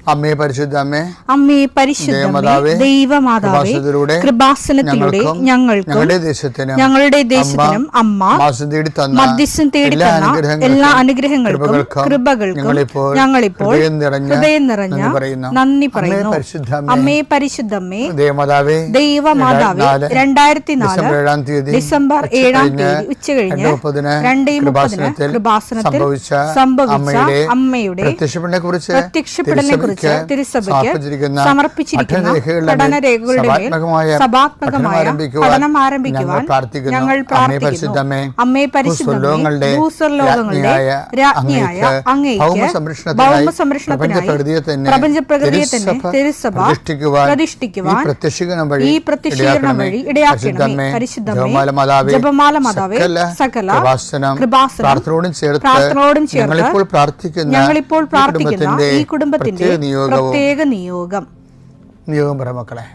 അമ്മേ പരിശുദ്ധമ്മേ, അമ്മേ പരിശുദ്ധമേ, ദൈവമാതാവേ, കൃപാസനത്തിലൂടെ ഞങ്ങൾക്കും ഞങ്ങളുടെ ദേശത്തിനും അമ്മ മധ്യസ്ഥം തേടി തന്ന എല്ലാ അനുഗ്രഹങ്ങൾക്കും കൃപകൾക്കും ഞങ്ങളിപ്പോൾ ഹൃദയം നിറഞ്ഞ നന്ദി പറയുന്നു. അമ്മേ പരിശുദ്ധമ്മേ, ദൈവമാതാവേ, 2004 ഡിസംബർ 7 ഉച്ചകഴിഞ്ഞ് 2:30 കൃപാസനത്തിൽ സംഭവിച്ച അമ്മയുടെ പ്രത്യക്ഷപ്പെടലിനെ കുറിച്ച് തിരുസഭയ്ക്ക് സമർപ്പിച്ചിരിക്കുന്ന പഠനരേഖകളുടെ മേൽ സഭാത്മകമായ പഠനം ആരംഭിക്കുവാൻ ഞങ്ങൾ പ്രാർത്ഥിക്കുന്നു. അമ്മേ പരിശുദ്ധമേ, ഭൂസ്വർലോകങ്ങളുടെ രാജ്ഞിയായ അങ്ങേയ്ക്ക് ഭൗമസംരക്ഷണത്തിനായി പ്രപഞ്ചപ്രകൃതിയെ തന്നെ തിരുസഭ പ്രതിഷ്ഠിക്കുവാൻ ഈ പ്രത്യക്ഷീകരണം വഴി ഇടയാക്കണമേ. പരിശുദ്ധമേ, ജപമാല മാതാവേ, സകല കൃപാസനം പ്രാർത്ഥനയോടും ചേർത്ത് ഞങ്ങളിപ്പോൾ പ്രാർത്ഥിക്കുന്ന ഈ കുടുംബത്തിന്റെ പ്രത്യേക നിയോഗം പറ മക്കളെ.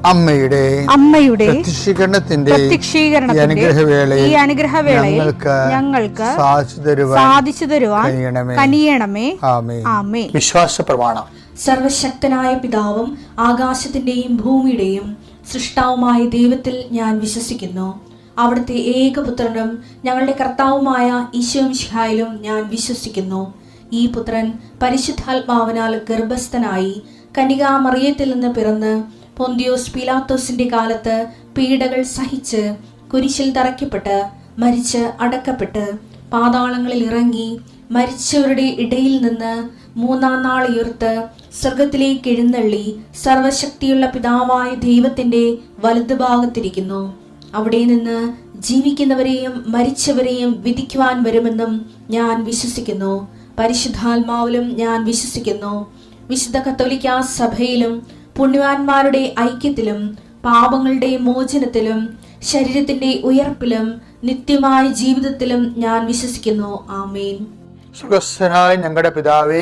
അമ്മയുടെ പ്രത്യക്ഷീകരണത്തിന്റെ ഈ അനുഗ്രഹവേളയിൽ ഞങ്ങൾക്ക് സാധിച്ചു തരുവാൻ കനിയണമേ. ആമേൻ. വിശ്വാസ പ്രമാണം. സർവശക്തനായ പിതാവും ആകാശത്തിന്റെയും ഭൂമിയുടെയും സൃഷ്ടാവുമായ ദൈവത്തിൽ ഞാൻ വിശ്വസിക്കുന്നു. അവിടുത്തെ ഏകപുത്രനും ഞങ്ങളുടെ കർത്താവുമായ ഈശോമിശിഹായിലും ഞാൻ വിശ്വസിക്കുന്നു. ഈ പുത്രൻ പരിശുദ്ധാത്മാവിനാൽ ഗർഭസ്ഥനായി കന്യകാമറിയത്തിൽ നിന്ന് പിറന്ന് പൊന്തിയോസ് പീലാത്തോസിന്റെ കാലത്ത് പീഡകൾ സഹിച്ച് കുരിശിൽ തറയ്ക്കപ്പെട്ട് മരിച്ച് അടക്കപ്പെട്ട് പാതാളങ്ങളിൽ ഇറങ്ങി മരിച്ചവരുടെ ഇടയിൽ നിന്ന് 3-ാം നാൾ ഉയർത്ത് സ്വർഗത്തിലേക്ക് എഴുന്നള്ളി സർവശക്തിയുള്ള പിതാവായ ദൈവത്തിന്റെ വലതുഭാഗത്തിരിക്കുന്നു. അവിടെ നിന്ന് ജീവിക്കുന്നവരെയും മരിച്ചവരെയും വിധിക്കുവാൻ വരുമെന്നും ഞാൻ വിശ്വസിക്കുന്നു. പരിശുദ്ധാത്മാവിലും ഞാൻ വിശ്വസിക്കുന്നു. വിശുദ്ധ കത്തോലിക്കാ സഭയിലും പുണ്യവാന്മാരുടെ ഐക്യത്തിലും പാപങ്ങളുടെ മോചനത്തിലും ശരീരത്തിന്റെ ഉയർപ്പിലും നിത്യമായ ജീവിതത്തിലും ഞാൻ വിശ്വസിക്കുന്നു. ആമേൻ. സുഖസ്ഥനായ ഞങ്ങളുടെ പിതാവേ,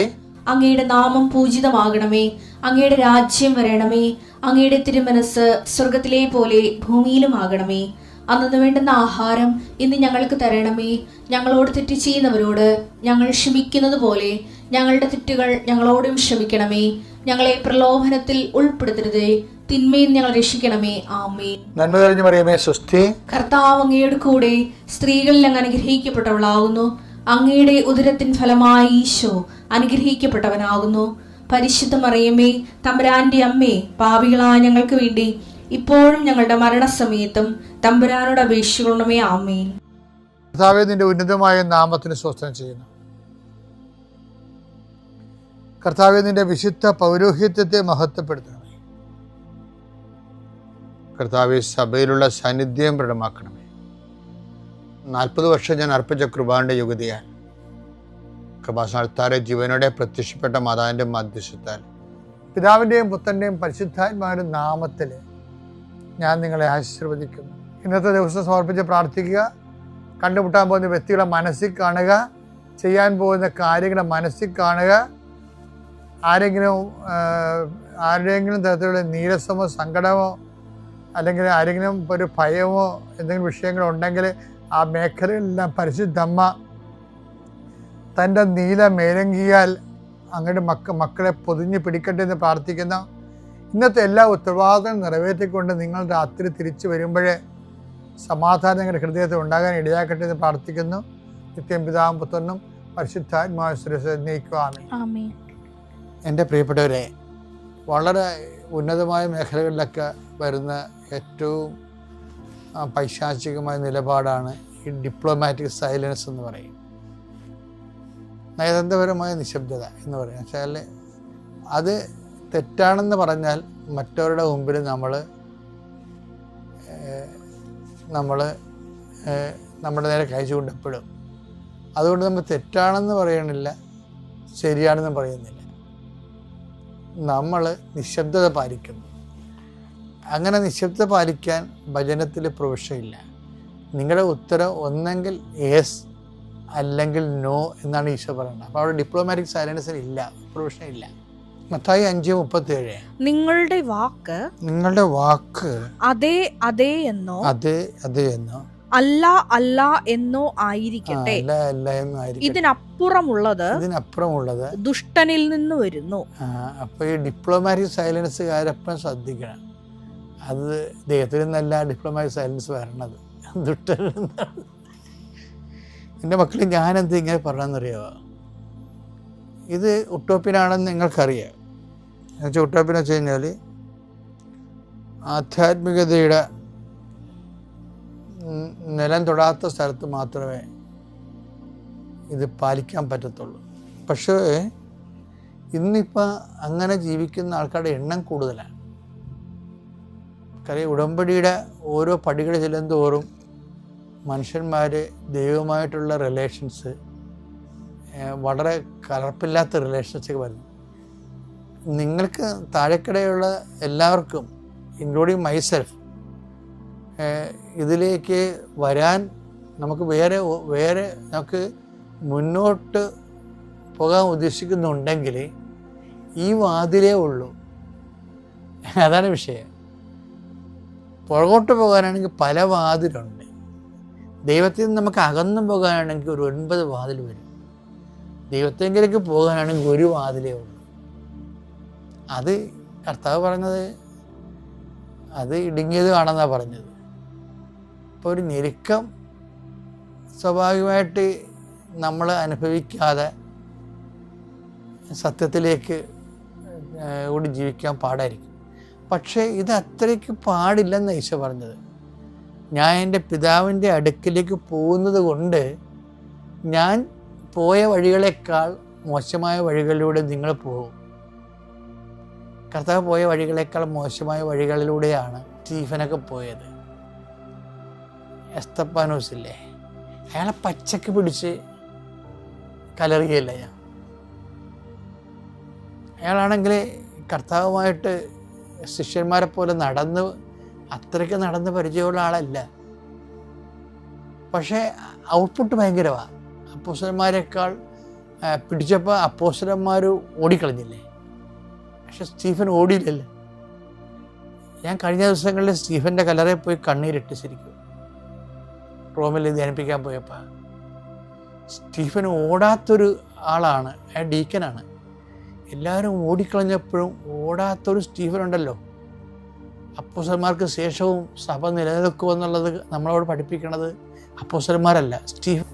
അങ്ങയുടെ നാമം പൂജിതമാകണമേ. അങ്ങയുടെ രാജ്യം വരണമേ. അങ്ങയുടെ തിരുമനസ് സ്വർഗത്തിലെ പോലെ ഭൂമിയിലും ആകണമേ. അന്നു വേണ്ടുന്ന ആഹാരം ഇന്ന് ഞങ്ങൾക്ക് തരണമേ. ഞങ്ങളോട് തെറ്റ് ചെയ്യുന്നവരോട് ഞങ്ങൾ ക്ഷമിക്കുന്നത് പോലെ ഞങ്ങളുടെ തെറ്റുകൾ ഞങ്ങളോടും ക്ഷമിക്കണമേ. ഞങ്ങളെ പ്രലോഭനത്തിൽ ഉൾപ്പെടുത്തരുതേ, തിന്മയിൽ ഞങ്ങൾ രക്ഷിക്കണമേ. ആമേൻ. നന്മ നിറഞ്ഞ മറിയമേ, സ്വസ്തി. കർത്താവ് അങ്ങയുടെ കൂടെ സ്ത്രീകളിൽ അങ്ങ് അനുഗ്രഹിക്കപ്പെട്ടവളാകുന്നു. അങ്ങയുടെ ഉദരത്തിൻ ഫലമായി ഈശോ അനുഗ്രഹിക്കപ്പെട്ടവനാകുന്നു. പരിശുദ്ധ മറിയമേ, തമ്പുരാന്റെ അമ്മേ, പാപികളായ ഞങ്ങൾക്ക് വേണ്ടി ഇപ്പോഴും ഞങ്ങളുടെ മരണസമയത്തും തമ്പുരാനോട് അപേക്ഷിക്കണമേ. ആമേൻ. കർത്താവേ, നിന്റെ ഉന്നതമായ നാമത്തിന് സ്വസ്ഥം ചെയ്യുന്നു. കർത്താവേ, നിന്റെ വിശുദ്ധ പൗരോഹിത്യത്തെ മഹത്വപ്പെടുത്തണമേ. കർത്താവേ, സഭയിലുള്ള സാന്നിധ്യം പ്രകടമാക്കണമേ. 40 വർഷം ഞാൻ അർപ്പിച്ച കൃപാന്റെ യുഗതിയാൽ കൃപാസനത്താരെ ജീവനോടെ പ്രത്യക്ഷപ്പെട്ട മാതാവിന്റെ മധ്യസ്ഥത്താൽ പിതാവിന്റെയും പുത്രന്റെയും പരിശുദ്ധാത്മാവിന്റെ നാമത്തിൽ ഞാൻ നിങ്ങളെ ആശീർവദിക്കുന്നു. ഇന്നത്തെ ദിവസം സമർപ്പിച്ച് പ്രാർത്ഥിക്കുക. കണ്ടുമുട്ടാൻ പോകുന്ന വ്യക്തികളെ മനസ്സിൽ കാണുക. ചെയ്യാൻ പോകുന്ന കാര്യങ്ങളെ മനസ്സിൽ കാണുക. ആരുടെയെങ്കിലും തരത്തിലുള്ള നീരസമോ സങ്കടമോ അല്ലെങ്കിൽ ആരെങ്കിലും ഒരു ഭയമോ എന്തെങ്കിലും വിഷയങ്ങളുണ്ടെങ്കിൽ ആ മേഖലയിലെല്ലാം പരിശുദ്ധമ്മ തൻ്റെ നീല മേലങ്കിയാൽ അങ്ങയുടെ മക്കളെ പൊതിഞ്ഞ് പിടിക്കട്ടെ എന്ന് പ്രാർത്ഥിക്കുന്ന ഇന്നത്തെ എല്ലാ ഉത്തരവാദിത്തങ്ങളും നിറവേറ്റിക്കൊണ്ട് നിങ്ങൾ രാത്രി തിരിച്ചു വരുമ്പോഴേ സമാധാനം നിങ്ങളുടെ ഹൃദയത്തിൽ ഉണ്ടാകാൻ ഇടയാക്കട്ടെ എന്ന് പ്രാർത്ഥിക്കുന്നു. നിത്യം പിതാവും പുത്രനും പരിശുദ്ധാത്മാവിനെ നയിക്കുവാമേ. ആമേൻ. എൻ്റെ പ്രിയപ്പെട്ടവരെ, വളരെ ഉന്നതമായ മേഖലകളിലൊക്കെ വരുന്ന ഏറ്റവും പൈശാചികമായ നിലപാടാണ് ഈ ഡിപ്ലോമാറ്റിക് സൈലൻസ് എന്ന് പറയും. നയതന്ത്രപരമായ നിശബ്ദത എന്ന് പറയും. വെച്ചാൽ അത് തെറ്റാണെന്ന് പറഞ്ഞാൽ മറ്റവരുടെ മുമ്പിൽ നമ്മുടെ നേരെ കൈ ചൂണ്ടപ്പെടും. അതുകൊണ്ട് നമ്മൾ തെറ്റാണെന്ന് പറയണില്ല, ശരിയാണെന്ന് പറയുന്നില്ല. നമ്മൾ നിശബ്ദത പാലിക്കുന്നു. അങ്ങനെ നിശബ്ദത പാലിക്കാൻ വചനത്തിൽ പ്രൊവിഷനില്ല. നിങ്ങളുടെ ഉത്തരം ഒന്നെങ്കിൽ യെസ് അല്ലെങ്കിൽ നോ എന്നാണ് ഈശോ പറയുന്നത്. അപ്പോൾ അവിടെ ഡിപ്ലോമാറ്റിക് സൈലൻസിന് ഇല്ല, പ്രൊവിഷൻ ഇല്ല. മത്തായി 5:37 നിങ്ങളുടെ വാക്ക് അതെ അതെ എന്നോ അല്ല അല്ല എന്നോ ആയിരിക്കട്ടെ, ഇതിനപ്പുറമുള്ളത് ദുഷ്ടനിൽ നിന്ന് വരുന്നു. അപ്പൊ ഈ ഡിപ്ലോമാറ്റിക് സൈലൻസുകാരെപ്പം ശ്രദ്ധിക്കണം. അത് ദൈവത്തിൽ നിന്നല്ല ഡിപ്ലോമാറ്റിക് സൈലൻസ് വരണത്, ദുഷ്ടനിൽ നിന്നാണ്. എൻ്റെ മക്കൾ, ഞാനെന്ത് ഇങ്ങനെ പറഞ്ഞെന്നറിയാമോ? ഇത് ഉട്ടോപ്യനാണെന്ന് നിങ്ങൾക്കറിയാം. എന്നുവെച്ചാൽ ഉട്ടോപ്യൻ വെച്ച് കഴിഞ്ഞാൽ ആധ്യാത്മികതയുടെ നിലം തൊടാത്ത സ്ഥലത്ത് മാത്രമേ ഇത് പാലിക്കാൻ പറ്റത്തുള്ളൂ. പക്ഷേ ഇന്നിപ്പോൾ അങ്ങനെ ജീവിക്കുന്ന ആൾക്കാരുടെ എണ്ണം കൂടുതലാണ്. കാര്യം ഉടമ്പടിയുടെ ഓരോ പടികൾ ചെല്ലുന്തോറും മനുഷ്യന്മാർ ദൈവമായിട്ടുള്ള റിലേഷൻസ് വളരെ കലർപ്പില്ലാത്ത റിലേഷൻസൊക്കെ വരുന്നു. നിങ്ങൾക്ക് താഴെക്കിടയുള്ള എല്ലാവർക്കും, ഇൻക്ലൂഡിങ് മൈസെൽഫ്, ഇതിലേക്ക് വരാൻ നമുക്ക് വേറെ നമുക്ക് മുന്നോട്ട് പോകാൻ ഉദ്ദേശിക്കുന്നുണ്ടെങ്കിൽ ഈ വാതിലേ ഉള്ളൂ. അതാണ് വിഷയം. പുറകോട്ട് പോകാനാണെങ്കിൽ പല വാതിലുണ്ട്. ദൈവത്തിൽ നിന്ന് നമുക്ക് അകന്നു പോകാനാണെങ്കിൽ ഒരു 9 വാതിൽ വരും. ദൈവത്തെങ്കിലേക്ക് പോകാനാണെങ്കിൽ ഒരു വാതിലേ ഉള്ളൂ. അത് കർത്താവ് പറഞ്ഞത് അത് ഇടുങ്ങിയത് ആണെന്നാണ് പറഞ്ഞത്. അപ്പോൾ ഒരു ഞെരുക്കം സ്വാഭാവികമായിട്ട് നമ്മൾ അനുഭവിക്കാതെ സത്യത്തിലേക്ക് കൂടി ജീവിക്കാൻ പാടായിരിക്കും. പക്ഷേ ഇത് അത്രയ്ക്ക് പാടില്ലെന്ന് ഈശോ പറഞ്ഞത്. ഞാൻ എൻ്റെ പിതാവിൻ്റെ അടുക്കിലേക്ക് പോകുന്നത് കൊണ്ട് ഞാൻ പോയ വഴികളേക്കാൾ മോശമായ വഴികളിലൂടെ നിങ്ങൾ പോകും. കർത്താവ് പോയ വഴികളേക്കാൾ മോശമായ വഴികളിലൂടെയാണ് സ്റ്റീഫനൊക്കെ പോയത്. എസ്തപ്പാനോസില്ലേ, അയാളെ പച്ചക്ക് പിടിച്ച് കലറിയല്ല ഞാൻ. അയാളാണെങ്കിൽ കർത്താവുമായിട്ട് ശിഷ്യന്മാരെ പോലെ അത്രയ്ക്ക് നടന്ന് പരിചയമുള്ള ആളല്ല. പക്ഷേ ഔട്ട്പുട്ട് ഭയങ്കരമാണ്. അപ്പോസ്തലന്മാരെക്കാൾ പിടിച്ചപ്പോൾ അപ്പോസ്തലന്മാർ ഓടിക്കളഞ്ഞില്ലേ, പക്ഷെ സ്റ്റീഫൻ ഓടിയില്ലല്ലോ. ഞാൻ കഴിഞ്ഞ ദിവസങ്ങളിൽ സ്റ്റീഫൻ്റെ കല്ലറയിൽ പോയി കണ്ണീരിട്ട് ശരിക്കും റോമിൽ ധ്യാനിപ്പിക്കാൻ പോയപ്പോൾ. സ്റ്റീഫൻ ഓടാത്തൊരു ആളാണ്, അയാൾ ഡീക്കനാണ്. എല്ലാവരും ഓടിക്കളഞ്ഞപ്പോഴും ഓടാത്തൊരു സ്റ്റീഫൻ ഉണ്ടല്ലോ. അപ്പോസ്തലന്മാർക്ക് ശേഷവും സഭ നിലനിൽക്കുമെന്നുള്ളത് നമ്മളോട് പഠിപ്പിക്കണത് അപ്പോസ്തലന്മാരല്ല, സ്റ്റീഫൻ.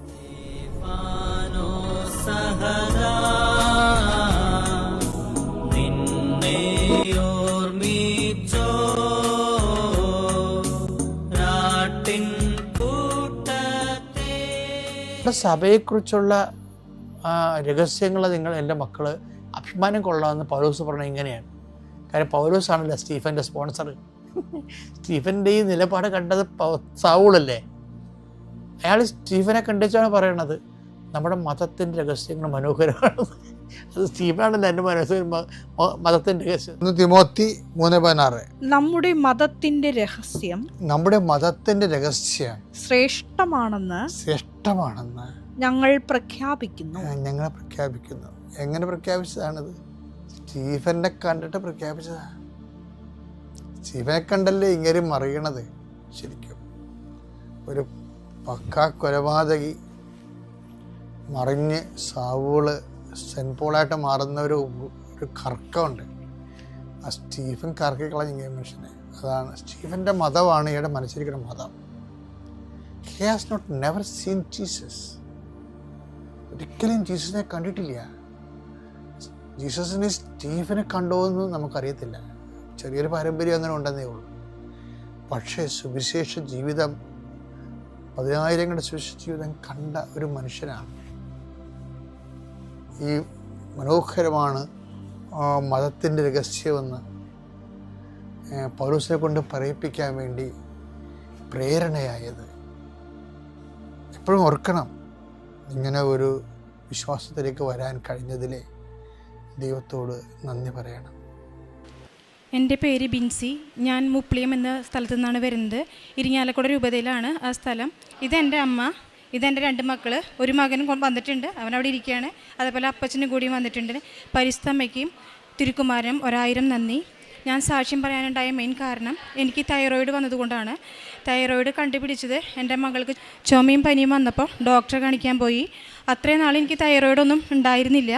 സഭയെക്കുറിച്ചുള്ള രഹസ്യങ്ങൾ നിങ്ങൾ എൻ്റെ മക്കൾ അഭിമാനം കൊള്ളാമെന്ന് പൗലോസ് പറഞ്ഞത് ഇങ്ങനെയാണ്. കാര്യം പൗലോസാണല്ലോ സ്റ്റീഫൻ്റെ സ്പോൺസർ. സ്റ്റീഫൻ്റെ ഈ നിലപാട് കണ്ടത് സൗളല്ലേ. അയാൾ സ്റ്റീഫനെ കണ്ടിച്ചാണ് പറയണത് നമ്മുടെ മതത്തിൻ്റെ രഹസ്യങ്ങൾ മനോഹരമാണ്. അത് സ്റ്റീഫനാണല്ലോ എൻ്റെ മതത്തിൻ്റെ രഹസ്യം. തിമോത്തി 3:16 നമ്മുടെ മതത്തിൻ്റെ രഹസ്യം ശ്രേഷ്ഠമാണെന്ന് ഞങ്ങൾ പ്രഖ്യാപിക്കുന്നു. എങ്ങനെ പ്രഖ്യാപിച്ചതാണത്? സ്റ്റീഫനെ കണ്ടിട്ട് പ്രഖ്യാപിച്ചതാണ്. സ്റ്റീഫനെ കണ്ടല്ലേ ഇങ്ങനെ മറിയണത്. ശരിക്കും ഒരു പക്കാ കൊലപാതകി മറിഞ്ഞ് സാവൂള് സെൻറ്റ് പോളായിട്ട് മാറുന്ന ഒരു കറക്കമുണ്ട്. ആ സ്റ്റീഫൻ കറക്കി കളഞ്ഞ മനുഷ്യനെ. അതാണ് സ്റ്റീഫൻ്റെ മതമാണ് ഇയാളുടെ മനസ്സിരിക്കുന്ന മതം. He has never seen Jesus. ഒരിക്കലും ജീസസിനെ കണ്ടിട്ടില്ല. ജീസസിനെ സ്റ്റീഫനെ കണ്ടോ എന്ന് നമുക്കറിയത്തില്ല. ചെറിയൊരു പാരമ്പര്യം അങ്ങനെ ഉണ്ടെന്നേ ഉള്ളൂ. പക്ഷേ സുവിശേഷ ജീവിതം, 10,000ങ്ങളുടെ സുവിശേഷ ജീവിതം കണ്ട ഒരു മനുഷ്യനാണ്. ഈ മനോഹരമാണ് മതത്തിൻ്റെ രഹസ്യമെന്ന് പൗലോസിനെ കൊണ്ട് പറയിപ്പിക്കാൻ വേണ്ടി പ്രേരണയായത്. എപ്പോഴും ഓർക്കണം, ഇങ്ങനെ ഒരു വിശ്വാസത്തിലേക്ക് വരാൻ കഴിഞ്ഞതിലെ ദൈവത്തോട് നന്ദി പറയണം. എൻ്റെ പേര് ബിൻസി. ഞാൻ മുപ്ലിയം എന്ന സ്ഥലത്തു നിന്നാണ് വരുന്നത്. ഇരിങ്ങാലക്കുട രൂപതയിലാണ് ആ സ്ഥലം. ഇതെൻ്റെ അമ്മ, ഇതെൻ്റെ 2 മക്കൾ. ഒരു മകനും വന്നിട്ടുണ്ട്, അവനവിടെ ഇരിക്കുകയാണ്. അതേപോലെ അപ്പച്ചനും കൂടിയും വന്നിട്ടുണ്ട്. പരിസ്ഥമ്മയ്ക്കും തിരുക്കുമാരനും 1000 നന്ദി. ഞാൻ സാക്ഷ്യം പറയാനുണ്ടായ മെയിൻ കാരണം എനിക്ക് തൈറോയിഡ് വന്നതുകൊണ്ടാണ്. തൈറോയിഡ് കണ്ടുപിടിച്ചത് എൻ്റെ മകൾക്ക് ചുമയും പനിയും വന്നപ്പോൾ ഡോക്ടറെ കാണിക്കാൻ പോയി. അത്രയും നാൾ എനിക്ക് തൈറോയിഡൊന്നും ഉണ്ടായിരുന്നില്ല.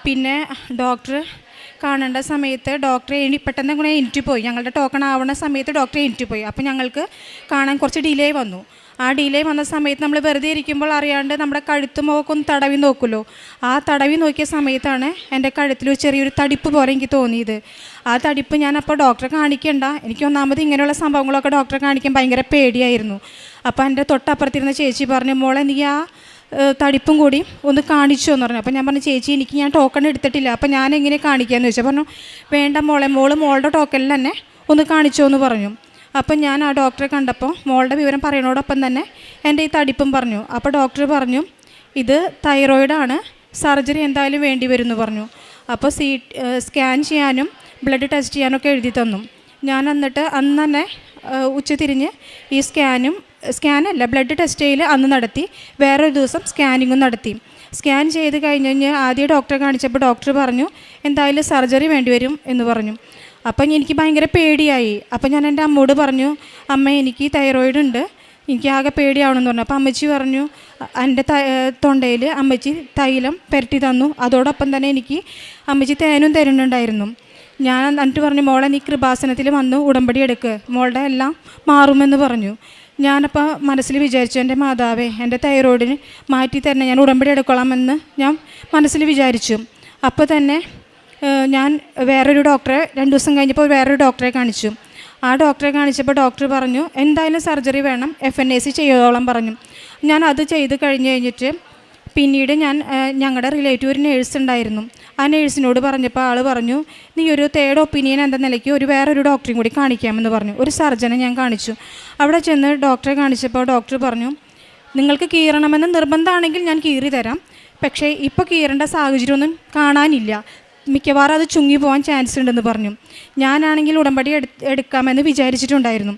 പിന്നെ ഡോക്ടർ കാണേണ്ട സമയത്ത് ഡോക്ടറെ പെട്ടെന്ന് കൂടെ എനിക്ക് പോയി. ഞങ്ങളുടെ ടോക്കൺ ആവുന്ന സമയത്ത് ഡോക്ടറെ എനിക്ക് പോയി. അപ്പോൾ ഞങ്ങൾക്ക് കാണാൻ കുറച്ച് ഡിലേ വന്നു. ആ ഡിലേ വന്ന സമയത്ത് നമ്മൾ വെറുതെ ഇരിക്കുമ്പോൾ അറിയാണ്ട് നമ്മുടെ കഴുത്ത് മുഖമൊന്ന് തടവി നോക്കുമല്ലോ. ആ തടവി നോക്കിയ സമയത്താണ് എൻ്റെ കഴുത്തിൽ ചെറിയൊരു തടിപ്പ് പോലെ എനിക്ക് തോന്നിയത്. ആ തടിപ്പ് ഞാൻ അപ്പോൾ ഡോക്ടറെ കാണിക്കേണ്ട, എനിക്ക് ഒന്നാമത് ഇങ്ങനെയുള്ള സംഭവങ്ങളൊക്കെ ഡോക്ടറെ കാണിക്കാൻ ഭയങ്കര പേടിയായിരുന്നു. അപ്പോൾ എൻ്റെ തൊട്ടപ്പുറത്തിരുന്ന ചേച്ചി പറഞ്ഞു, മോളെ നീ ആ തടിപ്പും കൂടി ഒന്ന് കാണിച്ചു എന്ന് പറഞ്ഞു. അപ്പോൾ ഞാൻ പറഞ്ഞു, ചേച്ചി ഞാൻ ടോക്കൺ എടുത്തിട്ടില്ല, അപ്പോൾ ഞാൻ എങ്ങനെ കാണിക്കാമെന്ന് ചോദിച്ചാൽ പറഞ്ഞു, വേണ്ട മോളെ, മോളുടെ ടോക്കണിൽ തന്നെ ഒന്ന് കാണിച്ചോ എന്ന് പറഞ്ഞു. അപ്പം ഞാൻ ആ ഡോക്ടറെ കണ്ടപ്പോൾ മോളുടെ വിവരം പറയുന്നതോടൊപ്പം തന്നെ എൻ്റെ ഈ തടിപ്പും പറഞ്ഞു. അപ്പോൾ ഡോക്ടർ പറഞ്ഞു, ഇത് തൈറോയിഡാണ്, സർജറി എന്തായാലും വേണ്ടി വരും എന്ന് പറഞ്ഞു. അപ്പോൾ സ്കാൻ ചെയ്യാനും ബ്ലഡ് ടെസ്റ്റ് ചെയ്യാനൊക്കെ എഴുതി തന്നു. ഞാൻ എന്നിട്ട് അന്ന് തന്നെ ഉച്ചതിരിഞ്ഞ് ഈ സ്കാനല്ല ബ്ലഡ് ടെസ്റ്റ് ചെയ്യൽ അന്ന് നടത്തി. വേറൊരു ദിവസം സ്കാനിങ്ങും നടത്തി. സ്കാൻ ചെയ്ത് കഴിഞ്ഞ് ആദ്യം ഡോക്ടറെ കാണിച്ചപ്പോൾ ഡോക്ടർ പറഞ്ഞു, എന്തായാലും സർജറി വേണ്ടി വരും എന്ന് പറഞ്ഞു. അപ്പം എനിക്ക് ഭയങ്കര പേടിയായി. അപ്പം ഞാൻ എൻ്റെ അമ്മയോട് പറഞ്ഞു, അമ്മ എനിക്ക് തൈറോയിഡ് ഉണ്ട്, എനിക്ക് ആകെ പേടിയാവണമെന്ന് പറഞ്ഞു. അപ്പം അമ്മച്ചി പറഞ്ഞു, എൻ്റെ തൊണ്ടയിൽ അമ്മച്ചി തൈലം പുരട്ടി തന്നു. അതോടൊപ്പം തന്നെ എനിക്ക് അമ്മച്ചി തേനും തരുന്നുണ്ടായിരുന്നു. ഞാൻ എന്നിട്ട് പറഞ്ഞു, മോളെ നീ കൃപാസനത്തിൽ വന്ന് ഉടമ്പടി എടുക്ക്, മോളുടെ എല്ലാം മാറുമെന്ന് പറഞ്ഞു. ഞാനപ്പോൾ മനസ്സിൽ വിചാരിച്ചു, എൻ്റെ മാതാവേ, എൻ്റെ തൈറോയിഡിന് മാറ്റി തരണം, ഞാൻ ഉടമ്പടി എടുക്കോളാമെന്ന് ഞാൻ മനസ്സിൽ വിചാരിച്ചു. അപ്പോൾ തന്നെ ഞാൻ വേറൊരു ഡോക്ടറെ 2 ദിവസം കഴിഞ്ഞപ്പോൾ വേറൊരു ഡോക്ടറെ കാണിച്ചു. ആ ഡോക്ടറെ കാണിച്ചപ്പോൾ ഡോക്ടർ പറഞ്ഞു, എന്തായാലും സർജറി വേണം, FNAC ചെയ്തോളം പറഞ്ഞു. ഞാൻ അത് ചെയ്ത് കഴിഞ്ഞിട്ട് പിന്നീട് ഞങ്ങളുടെ റിലേറ്റീവ് ഒരു നേഴ്സ് ഉണ്ടായിരുന്നു. ആ നേഴ്സിനോട് പറഞ്ഞപ്പോൾ ആൾ പറഞ്ഞു, നീ ഒരു 3rd ഒപ്പീനിയൻ എന്ന നിലയ്ക്ക് വേറൊരു ഡോക്ടറെയും കൂടി കാണിക്കാമെന്ന് പറഞ്ഞു. ഒരു സർജനെ ഞാൻ കാണിച്ചു. അവിടെ ചെന്ന് ഡോക്ടറെ കാണിച്ചപ്പോൾ ഡോക്ടർ പറഞ്ഞു, നിങ്ങൾക്ക് കീറണമെന്ന് നിർബന്ധമാണെങ്കിൽ ഞാൻ കീറി തരാം, പക്ഷേ ഇപ്പോൾ കീറേണ്ട സാഹചര്യമൊന്നും കാണാനില്ല, മിക്കവാറും അത് ചുങ്ങി പോകാൻ ചാൻസ് ഉണ്ടെന്ന് പറഞ്ഞു. ഞാനാണെങ്കിൽ ഉടമ്പടി എടുക്കാമെന്ന് വിചാരിച്ചിട്ടുണ്ടായിരുന്നു.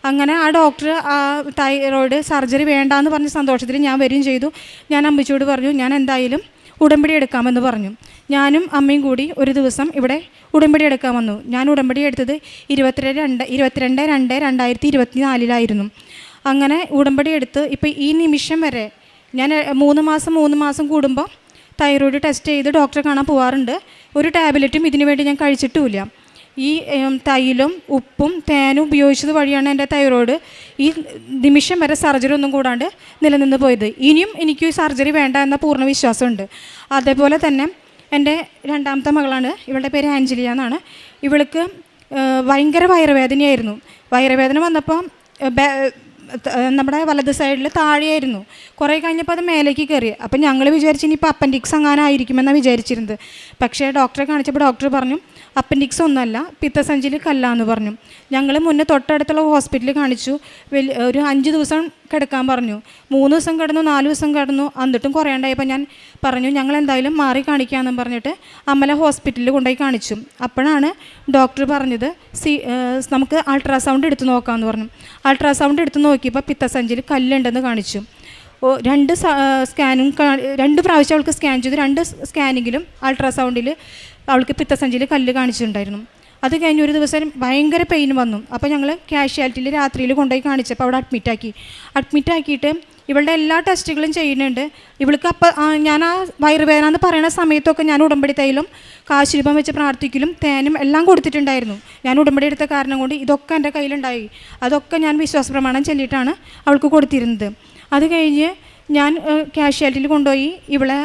അങ്ങനെ ആ ഡോക്ടർ ആ തൈറോയിഡ് സർജറി വേണ്ടാന്ന് പറഞ്ഞ സന്തോഷത്തിൽ ഞാൻ വരികയും ചെയ്തു. ഞാൻ അമ്മച്ചിയോട് പറഞ്ഞു, ഞാൻ എന്തായാലും ഉടമ്പടി എടുക്കാമെന്ന് പറഞ്ഞു. ഞാനും അമ്മയും കൂടി ഒരു ദിവസം ഇവിടെ ഉടമ്പടി എടുക്കാൻ വന്നു. ഞാൻ ഉടമ്പടി എടുത്തത് 22/2/2024 അങ്ങനെ ഉടമ്പടി എടുത്ത് ഇപ്പോൾ ഈ നിമിഷം വരെ ഞാൻ 3 മാസം കൂടുമ്പോൾ തൈറോയിഡ് ടെസ്റ്റ് ചെയ്ത് ഡോക്ടറെ കാണാൻ പോകാറുണ്ട്. ഒരു ടാബ്ലറ്റും ഇതിനു വേണ്ടി ഞാൻ കഴിച്ചിട്ടുമില്ല. ഈ തൈലും ഉപ്പും തേനും ഉപയോഗിച്ചത് വഴിയാണ് എൻ്റെ തൈറോയിഡ് ഈ നിമിഷം വരെ സർജറി ഒന്നും കൂടാണ്ട് നിലനിന്ന് പോയത്. ഇനിയും എനിക്ക് സർജറി വേണ്ട എന്ന പൂർണ്ണ വിശ്വാസമുണ്ട്. അതേപോലെ തന്നെ എൻ്റെ 2ാമത്തെ മകളാണ്, ഇവളുടെ പേര് ആഞ്ചലിയ എന്നാണ്. ഇവൾക്ക് ഭയങ്കര വയറുവേദനയായിരുന്നു. വയറുവേദന വന്നപ്പോൾ നമ്മുടെ വലത് സൈഡിൽ താഴെയായിരുന്നു. കുറേ കഴിഞ്ഞപ്പോൾ അത് മേലേക്ക് കയറി. അപ്പം ഞങ്ങൾ വിചാരിച്ചു ഇനിയിപ്പോൾ അപ്പൻഡിക്സ് അങ്ങാനായിരിക്കുമെന്നാണ് വിചാരിച്ചിരുന്നത്. പക്ഷേ ഡോക്ടറെ കാണിച്ചപ്പോൾ ഡോക്ടർ പറഞ്ഞു, അപ്പൻഡിക്സ് ഒന്നുമല്ല, പിത്തസഞ്ചിയിൽ കല്ലാന്ന് പറഞ്ഞു. ഞങ്ങൾ മുന്നേ തൊട്ടടുത്തുള്ള ഹോസ്പിറ്റലിൽ കാണിച്ചു. ഒരു 5 ദിവസം കിടക്കാൻ പറഞ്ഞു. 3 ദിവസം കിടന്നു, 4 ദിവസം കിടന്നു. എന്നിട്ടും കുറയാണ്ടായപ്പോൾ ഞാൻ പറഞ്ഞു, ഞങ്ങൾ എന്തായാലും മാറി കാണിക്കാമെന്നും പറഞ്ഞിട്ട് അമല ഹോസ്പിറ്റലിൽ കൊണ്ടുപോയി കാണിച്ചു. അപ്പോഴാണ് ഡോക്ടർ പറഞ്ഞത്, നമുക്ക് അൾട്രാസൗണ്ട് എടുത്ത് നോക്കാമെന്ന് പറഞ്ഞു. അൾട്രാസൗണ്ട് എടുത്ത് നോക്കിയപ്പോൾ പിത്തസഞ്ചിയിൽ കല്ലുണ്ടെന്ന് കാണിച്ചു. 2 പ്രാവശ്യം അവൾക്ക് സ്കാൻ ചെയ്തു. 2 സ്കാനിങ്ങിലും അൾട്രാസൗണ്ടിൽ അവൾക്ക് പിത്തസഞ്ചിയിൽ കല്ല് കാണിച്ചിട്ടുണ്ടായിരുന്നു. അത് കഴിഞ്ഞ് ഒരു ദിവസം ഭയങ്കര പെയിൻ വന്നു. അപ്പോൾ ഞങ്ങൾ കാഷ്വാലിറ്റിയിൽ രാത്രിയിൽ കൊണ്ടുപോയി കാണിച്ചപ്പോൾ അവിടെ അഡ്മിറ്റാക്കിയിട്ട് ഇവളുടെ എല്ലാ ടെസ്റ്റുകളും ചെയ്യുന്നുണ്ട്. ഇവൾക്ക് അപ്പോൾ ഞാൻ ആ വയറുവേദന എന്ന് പറയുന്ന സമയത്തൊക്കെ ഞാൻ ഉടമ്പടി തൈലും കാശുരൂപം വെച്ച് പ്രാർത്ഥിക്കലും തേനും എല്ലാം കൊടുത്തിട്ടുണ്ടായിരുന്നു. ഞാൻ ഉടമ്പടി എടുത്ത കാരണം കൊണ്ട് ഇതൊക്കെ എൻ്റെ കയ്യിലുണ്ടായി. അതൊക്കെ ഞാൻ വിശ്വാസ പ്രമാണം ചൊല്ലിയിട്ടാണ് അവൾക്ക് കൊടുത്തിരുന്നത്. അത് കഴിഞ്ഞ് ഞാൻ കാഷ്വാലിറ്റിയിൽ കൊണ്ടുപോയി ഇവളെ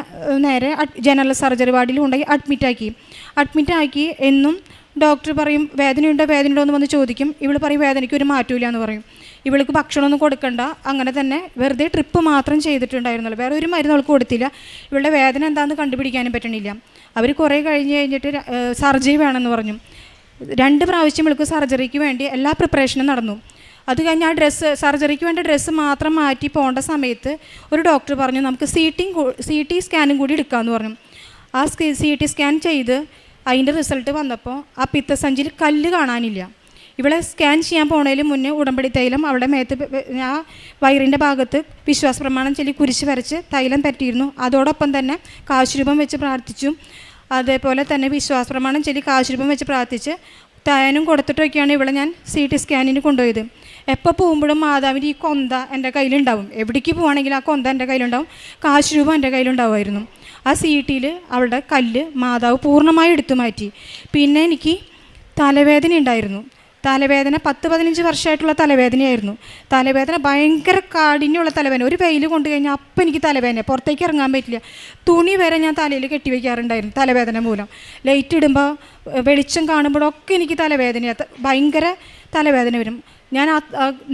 നേരെ ജനറൽ സർജറി വാർഡിൽ കൊണ്ടുപോയി അഡ്മിറ്റാക്കി. എന്നും ഡോക്ടർ പറയും വേദനയുണ്ടോ എന്ന് വന്ന് ചോദിക്കും. ഇവൾ പറയും വേദനയ്ക്ക് ഒരു മാറ്റമില്ല എന്ന് പറയും. ഇവൾക്ക് ഭക്ഷണമൊന്നും കൊടുക്കണ്ട, അങ്ങനെ തന്നെ വെറുതെ ട്രിപ്പ് മാത്രം ചെയ്തിട്ടുണ്ടായിരുന്നുള്ളൂ, വേറെ ഒരു മരുന്ന് അവൾക്ക് കൊടുത്തില്ല. ഇവളുടെ വേദന എന്താണെന്ന് കണ്ടുപിടിക്കാനും പറ്റണില്ല. അവർ കുറേ കഴിഞ്ഞിട്ട് സർജറി വേണമെന്ന് പറഞ്ഞു. 2 പ്രാവശ്യം ഇവൾക്ക് സർജറിക്ക് വേണ്ടി എല്ലാ പ്രിപ്പറേഷനും നടന്നു. അത് കഴിഞ്ഞ് ആ സർജറിക്ക് വേണ്ട ഡ്രസ്സ് മാത്രം മാറ്റി പോകേണ്ട സമയത്ത് ഒരു ഡോക്ടർ പറഞ്ഞു നമുക്ക് CT സ്കാനും കൂടി എടുക്കാമെന്ന് പറഞ്ഞു. ആ CT സ്കാൻ ചെയ്ത് അതിൻ്റെ റിസൾട്ട് വന്നപ്പോൾ ആ പിത്തസഞ്ചിയിൽ കല്ല് കാണാനില്ല. ഇവളെ സ്കാൻ ചെയ്യാൻ പോണതിന് മുന്നേ ഉടമ്പടി തൈലം അവളുടെ മേത്ത്, ആ വയറിൻ്റെ ഭാഗത്ത് വിശ്വാസ പ്രമാണം ചൊല്ലി കുരിശ് വരച്ച് തൈലം തട്ടിയിരുന്നു. അതോടൊപ്പം തന്നെ കാശുരൂപം വെച്ച് പ്രാർത്ഥിച്ചു. അതേപോലെ തന്നെ വിശ്വാസ പ്രമാണം ചൊല്ലി കാശുരൂപം വെച്ച് പ്രാർത്ഥിച്ച് തയനും കൊടുത്തിട്ടൊക്കെയാണ് ഇവളെ ഞാൻ CT സ്കാനിന് കൊണ്ടുപോയത്. എപ്പോൾ പോകുമ്പോഴും മാതാവിൻ്റെ ഈ കൊന്ത എൻ്റെ കയ്യിലുണ്ടാവും. എവിടേക്ക് പോവുകയാണെങ്കിലും ആ കൊന്ത എൻ്റെ കയ്യിലുണ്ടാവും, കാശുരൂപം എൻ്റെ കയ്യിലുണ്ടാവുമായിരുന്നു. ആ CTയിൽ അവളുടെ കല്ല് മാതാവ് പൂർണ്ണമായി എടുത്തു മാറ്റി. പിന്നെ എനിക്ക് തലവേദന ഉണ്ടായിരുന്നു. തലവേദന 10-15 വർഷമായിട്ടുള്ള തലവേദനയായിരുന്നു. തലവേദന ഭയങ്കര കാഠിന്യമുള്ള തലവേദന. ഒരു വെയിൽ കൊണ്ടു കഴിഞ്ഞാൽ അപ്പം എനിക്ക് തലവേദന, പുറത്തേക്ക് ഇറങ്ങാൻ പറ്റില്ല. തുണി വരെ ഞാൻ തലയിൽ കെട്ടിവെക്കാറുണ്ടായിരുന്നു തലവേദന മൂലം. ലൈറ്റ് ഇടുമ്പോൾ വെളിച്ചം കാണുമ്പോഴൊക്കെ എനിക്ക് തലവേദനയാണ്, ഭയങ്കര തലവേദന വരും. ഞാൻ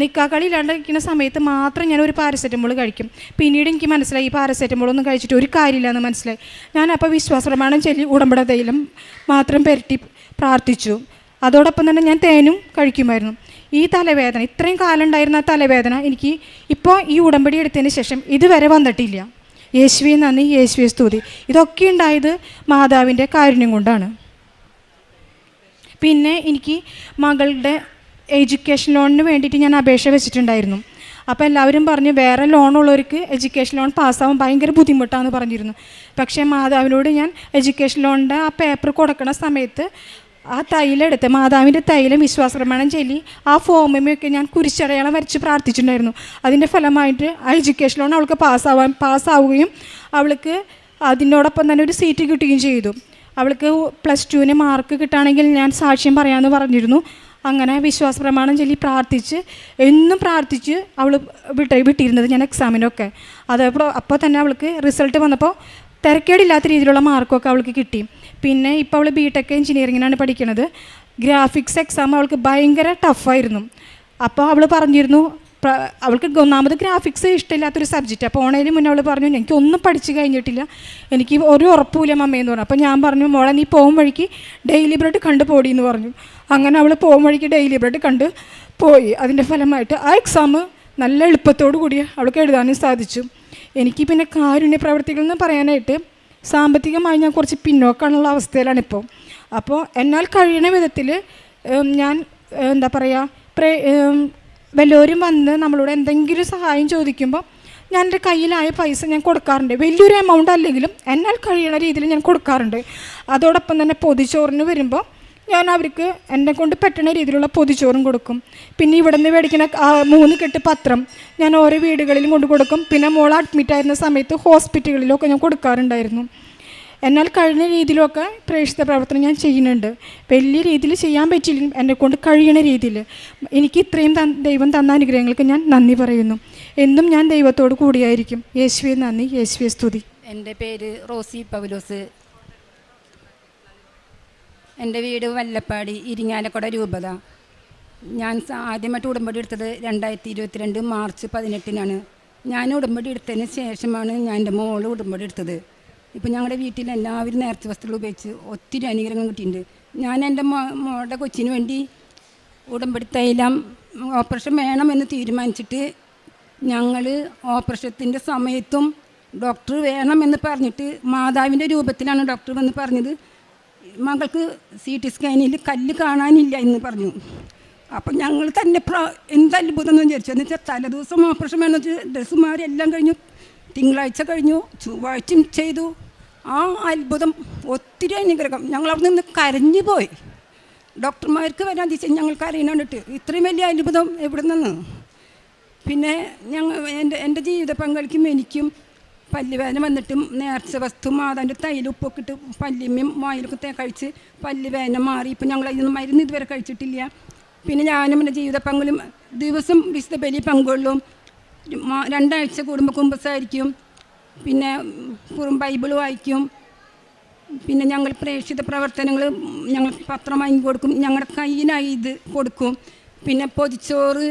നിക്കാക്കളി ഇല്ലാണ്ടിരിക്കുന്ന സമയത്ത് മാത്രം ഞാൻ ഒരു പാരസെറ്റമോൾ കഴിക്കും. പിന്നീട് എനിക്ക് മനസ്സിലായി ഈ പാരസെറ്റമോളൊന്നും കഴിച്ചിട്ട് ഒരു കാര്യമില്ലെന്ന് മനസ്സിലായി. ഞാനപ്പോൾ വിശ്വാസപ്രമാണം ചൊല്ലി ഉടമ്പടി തൈലം മാത്രം പുരട്ടി പ്രാർത്ഥിച്ചു. അതോടൊപ്പം തന്നെ ഞാൻ തേനും കഴിക്കുമായിരുന്നു. ഈ തലവേദന, ഇത്രയും കാലം ഉണ്ടായിരുന്ന തലവേദന എനിക്ക് ഇപ്പോൾ ഈ ഉടമ്പടി എടുത്തതിന് ശേഷം ഇതുവരെ വന്നിട്ടില്ല. യേശുവേ നന്ദി, യേശുവേ സ്തുതി. ഇതൊക്കെ ഉണ്ടായത് മാതാവിൻ്റെ കാരുണ്യം കൊണ്ടാണ്. പിന്നെ എനിക്ക് മകളുടെ എഡ്യൂക്കേഷൻ ലോണിന് വേണ്ടിയിട്ട് ഞാൻ അപേക്ഷ വെച്ചിട്ടുണ്ടായിരുന്നു. അപ്പോൾ എല്ലാവരും പറഞ്ഞു വേറെ ലോണുള്ളവർക്ക് എഡ്യൂക്കേഷൻ ലോൺ പാസ്സാവാൻ ഭയങ്കര ബുദ്ധിമുട്ടാണെന്ന് പറഞ്ഞിരുന്നു. പക്ഷേ മാതാവിനോട് ഞാൻ എഡ്യൂക്കേഷൻ ലോണിൻ്റെ ആ പേപ്പർ കൊടുക്കുന്ന സമയത്ത് ആ തൈലെടുത്ത് മാതാവിൻ്റെ തൈലം വിശ്വാസപ്രമാണം ചൊല്ലി ആ ഫോമിമൊക്കെ ഞാൻ കുരിശടയാളം വരച്ച് പ്രാർത്ഥിച്ചിട്ടുണ്ടായിരുന്നു. അതിൻ്റെ ഫലമായിട്ട് ആ എഡ്യൂക്കേഷൻ ലോൺ അവൾക്ക് പാസ്സാവുകയും അവൾക്ക് അതിനോടൊപ്പം തന്നെ ഒരു സീറ്റ് കിട്ടുകയും ചെയ്തു. അവൾക്ക് +2 മാർക്ക് കിട്ടുകയാണെങ്കിൽ ഞാൻ സാക്ഷ്യം പറയാമെന്ന് പറഞ്ഞിരുന്നു. അങ്ങനെ വിശ്വാസപ്രമാണം ചൊല്ലി പ്രാർത്ഥിച്ച് എന്നും പ്രാർത്ഥിച്ച് അവൾ വിട്ടിരുന്നത് ഞാൻ എക്സാമിനൊക്കെ. അപ്പോൾ തന്നെ അവൾക്ക് റിസൾട്ട് വന്നപ്പോൾ തിരക്കേടില്ലാത്ത രീതിയിലുള്ള മാർക്കൊക്കെ അവൾക്ക് കിട്ടി. പിന്നെ ഇപ്പോൾ അവൾ BTech എഞ്ചിനീയറിങ്ങിനാണ് പഠിക്കുന്നത്. ഗ്രാഫിക്സ് എക്സാം അവൾക്ക് ഭയങ്കര ടഫായിരുന്നു. അപ്പോൾ അവൾ പറഞ്ഞിരുന്നു അവൾക്ക് ഒന്നാമത് ഗ്രാഫിക്സ് ഇഷ്ടമില്ലാത്തൊരു സബ്ജക്റ്റ്. അപ്പോൾ ഓണേന് മുന്നേ അവൾ പറഞ്ഞു എനിക്കൊന്നും പഠിച്ചു കഴിഞ്ഞിട്ടില്ല, എനിക്ക് ഒരു ഉറപ്പില്ല മമ്മയെന്ന് പറഞ്ഞു. അപ്പോൾ ഞാൻ പറഞ്ഞു മോളെ നീ പോകും വഴിക്ക് ഡെയിലി ബ്രെഡ് കണ്ടു പോടി എന്ന് പറഞ്ഞു. അങ്ങനെ അവൾ പോകും വഴിക്ക് ഡെയിലി ബ്രെഡ് കണ്ട് പോയി. അതിൻ്റെ ഫലമായിട്ട് ആ എക്സാം നല്ല എളുപ്പത്തോടു കൂടി അവൾക്ക് എഴുതാനും സാധിച്ചു. എനിക്ക് പിന്നെ കാരുണ്യ പ്രവർത്തികൾ എന്ന് പറയാനായിട്ട് സാമ്പത്തികമായി ഞാൻ കുറച്ച് പിന്നോക്കമുള്ള അവസ്ഥയിലാണിപ്പോൾ. അപ്പോൾ എന്നാൽ കഴിയുന്ന വിധത്തിൽ ഞാൻ എന്താ പറയുക, വല്ലവരും വന്ന് നമ്മളോട് എന്തെങ്കിലും സഹായം ചോദിക്കുമ്പോൾ ഞാൻ എൻ്റെ കയ്യിലായ പൈസ ഞാൻ കൊടുക്കാറുണ്ട്. വലിയൊരു എമൗണ്ട് അല്ലെങ്കിലും എന്നാൽ കഴിയുന്ന രീതിയിൽ ഞാൻ കൊടുക്കാറുണ്ട്. അതോടൊപ്പം തന്നെ പൊതിച്ചോറിന് വരുമ്പോൾ ഞാൻ അവർക്ക് എന്നെ കൊണ്ട് പറ്റുന്ന രീതിയിലുള്ള പൊതിച്ചോറും കൊടുക്കും. പിന്നെ ഇവിടെ നിന്ന് മേടിക്കുന്ന 3 കെട്ട് പത്രം ഞാൻ ഓരോ വീടുകളിലും കൊണ്ട് കൊടുക്കും. പിന്നെ മോൾ അഡ്മിറ്റായിരുന്ന സമയത്ത് ഹോസ്പിറ്റലുകളിലൊക്കെ ഞാൻ കൊടുക്കാറുണ്ടായിരുന്നു. എന്നാൽ കഴിഞ്ഞ രീതിയിലൊക്കെ പ്രേക്ഷിത പ്രവർത്തനം ഞാൻ ചെയ്യുന്നുണ്ട്. വലിയ രീതിയിൽ ചെയ്യാൻ പറ്റിയില്ലെങ്കിലും എന്നെക്കൊണ്ട് കഴിയണ രീതിയിൽ എനിക്ക് ഇത്രയും ദൈവം തന്ന അനുഗ്രഹങ്ങൾക്ക് ഞാൻ നന്ദി പറയുന്നു. എന്നും ഞാൻ ദൈവത്തോട് കൂടിയായിരിക്കും. യേശുവേ നന്ദി, യേശുവേ സ്തുതി. എൻ്റെ പേര് റോസി പൗലോസ്. എൻ്റെ വീട് വല്ലപ്പാടി, ഇരിങ്ങാലക്കുട രൂപത. ഞാൻ ആദ്യമായിട്ട് ഉടമ്പടി എടുത്തത് 2022 മാർച്ച് 18-നാണ്. ഞാൻ ഉടമ്പടി എടുത്തതിന് ശേഷമാണ് ഞാൻ എൻ്റെ മോള് ഉടമ്പടി എടുത്തത്. ഇപ്പോൾ ഞങ്ങളുടെ വീട്ടിൽ എല്ലാവരും നേർച്ച വസ്തുക്കൾ ഉപയോഗിച്ച് ഒത്തിരി അനുഗ്രഹങ്ങൾ കിട്ടിയിട്ടുണ്ട്. ഞാൻ എൻ്റെ മോളുടെ കൊച്ചിന് വേണ്ടി ഉടമ്പടി തൈലം ഓപ്പറേഷൻ വേണമെന്ന് തീരുമാനിച്ചിട്ട് ഞങ്ങൾ ഓപ്പറേഷത്തിൻ്റെ സമയത്തും ഡോക്ടർ വേണമെന്ന് പറഞ്ഞിട്ട് മാതാവിൻ്റെ രൂപത്തിലാണ് ഡോക്ടർ വന്ന് പറഞ്ഞത് മകൾക്ക് CT സ്കാനിൽ കല്ല് കാണാനില്ല എന്ന് പറഞ്ഞു. അപ്പം ഞങ്ങൾ തന്നെ എന്തത്ഭുതം എന്ന് വിചാരിച്ചു. എന്ന് വെച്ചാൽ തലേദിവസം ഓപ്പറേഷൻ വേണമെന്ന് വെച്ചാൽ ഡ്രസ്സുമാരെല്ലാം കഴിഞ്ഞു, തിങ്കളാഴ്ച കഴിഞ്ഞു, ചൊവ്വാഴ്ചയും ചെയ്തു. ആ അത്ഭുതം ഒത്തിരി അനുഗ്രഹം. ഞങ്ങൾ അവിടെ നിന്ന് കരഞ്ഞു പോയി. ഡോക്ടർമാർക്ക് വരാൻ തിരിച്ച് ഞങ്ങൾക്ക് അറിയാണ്ടിട്ട് ഇത്രയും വലിയ അത്ഭുതം എവിടെ നിന്ന്. പിന്നെ എൻ്റെ ജീവിത പങ്കാളിക്കും എനിക്കും പല്ലുവേദന വന്നിട്ടും നേർച്ച വസ്തു മാതാൻ്റെ തൈല് ഉപ്പൊക്കെ ഇട്ട് പല്ലിമ്മയും വായിലൊക്കെ കഴിച്ച് പല്ലുവേദന മാറി. ഇപ്പം ഞങ്ങൾ അതിന് മരുന്ന് ഇതുവരെ കഴിച്ചിട്ടില്ല. പിന്നെ ഞാനും എൻ്റെ ജീവിത പങ്കാളും ദിവസം വിശുദ്ധ ബലി പങ്കുകൊള്ളും. 2 ആഴ്ച കൂടുമ്പോൾ കുമ്പസാരിക്കും. പിന്നെ ബൈബിൾ വായിക്കും. പിന്നെ ഞങ്ങൾ പ്രേക്ഷിത പ്രവർത്തനങ്ങൾ ഞങ്ങൾ പത്രം വാങ്ങി കൊടുക്കും, ഞങ്ങളുടെ കയ്യിനായി ഇത് കൊടുക്കും. പിന്നെ പൊതിച്ചോറ്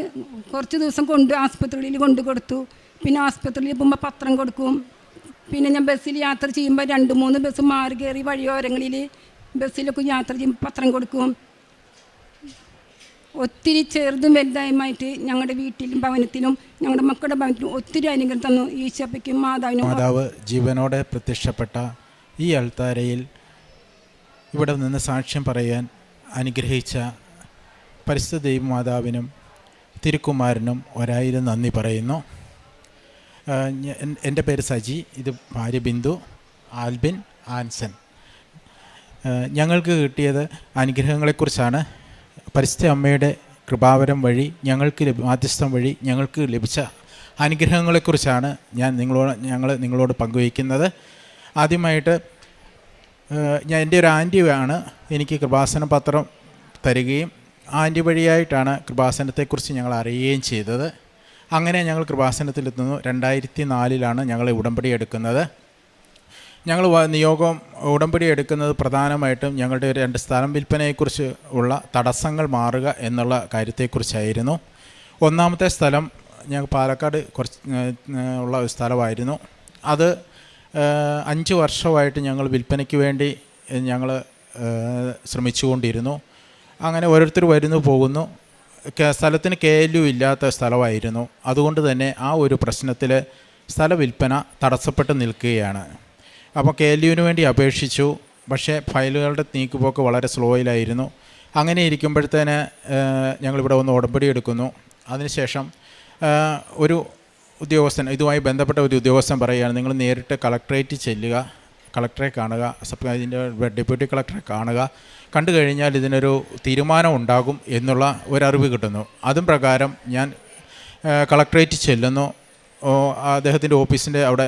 കുറച്ച് ദിവസം ആസ്പത്രിയിൽ കൊണ്ടു കൊടുത്തു. പിന്നെ ആസ്പത്രിയിൽ പോകുമ്പോൾ പത്രം കൊടുക്കും. പിന്നെ ഞാൻ ബസ്സിൽ യാത്ര ചെയ്യുമ്പോൾ 2-3 ബസ് മാറി കയറി വഴിയോരങ്ങളിൽ ബസ്സിലൊക്കെ യാത്ര ചെയ്യുമ്പോൾ പത്രം കൊടുക്കും. ഒത്തിരി ചെറുതും വലുതായുമായിട്ട് ഞങ്ങളുടെ വീട്ടിലും ഭവനത്തിലും ഞങ്ങളുടെ മക്കളുടെ ഭവനത്തിലും ഒത്തിരി അനുഗ്രഹം തന്നു ഈശോയ്ക്കും മാതാവിനും. മാതാവ് ജീവനോടെ പ്രത്യക്ഷപ്പെട്ട ഈ അൾത്താരയിൽ ഇവിടെ നിന്ന് സാക്ഷ്യം പറയാൻ അനുഗ്രഹിച്ച പരിശുദ്ധ ദൈവമാതാവിനും തിരുക്കുമാരനും 1000 നന്ദി പറയുന്നു. എൻ്റെ പേര് സജി, ഇത് ഭാര്യ ബിന്ദു, ആൽബിൻ, ആൻസൻ. ഞങ്ങൾക്ക് കിട്ടിയത് അനുഗ്രഹങ്ങളെക്കുറിച്ചാണ്. പരിശുദ്ധ അമ്മയുടെ കൃപാവരം വഴി മാധ്യസ്ഥം വഴി ഞങ്ങൾക്ക് ലഭിച്ച അനുഗ്രഹങ്ങളെക്കുറിച്ചാണ് ഞങ്ങൾ നിങ്ങളോട് പങ്കുവയ്ക്കുന്നത്. ആദ്യമായിട്ട് എൻ്റെ ഒരു ആൻറ്റിയാണ് എനിക്ക് കൃപാസന പത്രം തരികയും ആൻറ്റി വഴിയായിട്ടാണ് കൃപാസനത്തെക്കുറിച്ച് ഞങ്ങൾ അറിയുകയും ചെയ്തത്. അങ്ങനെ ഞങ്ങൾ കൃപാസനത്തിലെത്തുന്നു. 2004 ഞങ്ങൾ ഉടമ്പടി എടുക്കുന്നത്. ഞങ്ങൾ ഉടമ്പടി എടുക്കുന്നത് പ്രധാനമായിട്ടും ഞങ്ങളുടെ 2 സ്ഥലം വിൽപ്പനയെക്കുറിച്ച് ഉള്ള തടസ്സങ്ങൾ മാറുക എന്നുള്ള കാര്യത്തെക്കുറിച്ചായിരുന്നു. ഒന്നാമത്തെ സ്ഥലം ഞങ്ങൾ പാലക്കാട് ഉള്ള ഒരു സ്ഥലമായിരുന്നു. അത് 5 വർഷമായിട്ട് ഞങ്ങൾ വിൽപ്പനയ്ക്ക് വേണ്ടി ഞങ്ങൾ ശ്രമിച്ചുകൊണ്ടിരുന്നു. അങ്ങനെ ഓരോരുത്തർ വരുന്നു പോകുന്നു. സ്ഥലത്തിന് KLU ഇല്ലാത്ത സ്ഥലമായിരുന്നു. അതുകൊണ്ട് തന്നെ ആ ഒരു പ്രശ്നത്തിൽ സ്ഥല വിൽപ്പന തടസ്സപ്പെട്ട് നിൽക്കുകയാണ്. അപ്പോൾ KLUവിന് വേണ്ടി അപേക്ഷിച്ചു. പക്ഷേ ഫയലുകളുടെ നീക്കുപോക്ക് വളരെ സ്ലോയിലായിരുന്നു. അങ്ങനെ ഇരിക്കുമ്പോഴത്തേന് ഞങ്ങളിവിടെ വന്ന് ഉടമ്പടി എടുക്കുന്നു. അതിനുശേഷം ഒരു ഉദ്യോഗസ്ഥൻ, ഇതുമായി ബന്ധപ്പെട്ട ഒരു ഉദ്യോഗസ്ഥൻ പറയുകയാണ്, നിങ്ങൾ നേരിട്ട് കളക്ട്രേറ്റിൽ ചെല്ലുക, കളക്ടറെ കാണുക, ഇതിൻ്റെ ഡെപ്യൂട്ടി കളക്ടറെ കാണുക, കണ്ടു കഴിഞ്ഞാൽ ഇതിനൊരു തീരുമാനം ഉണ്ടാകും എന്നുള്ള ഒരറിവ് കിട്ടുന്നു. അതും പ്രകാരം ഞാൻ കളക്ട്രേറ്റിൽ ചെല്ലുന്നു. അദ്ദേഹത്തിൻ്റെ ഓഫീസിൻ്റെ അവിടെ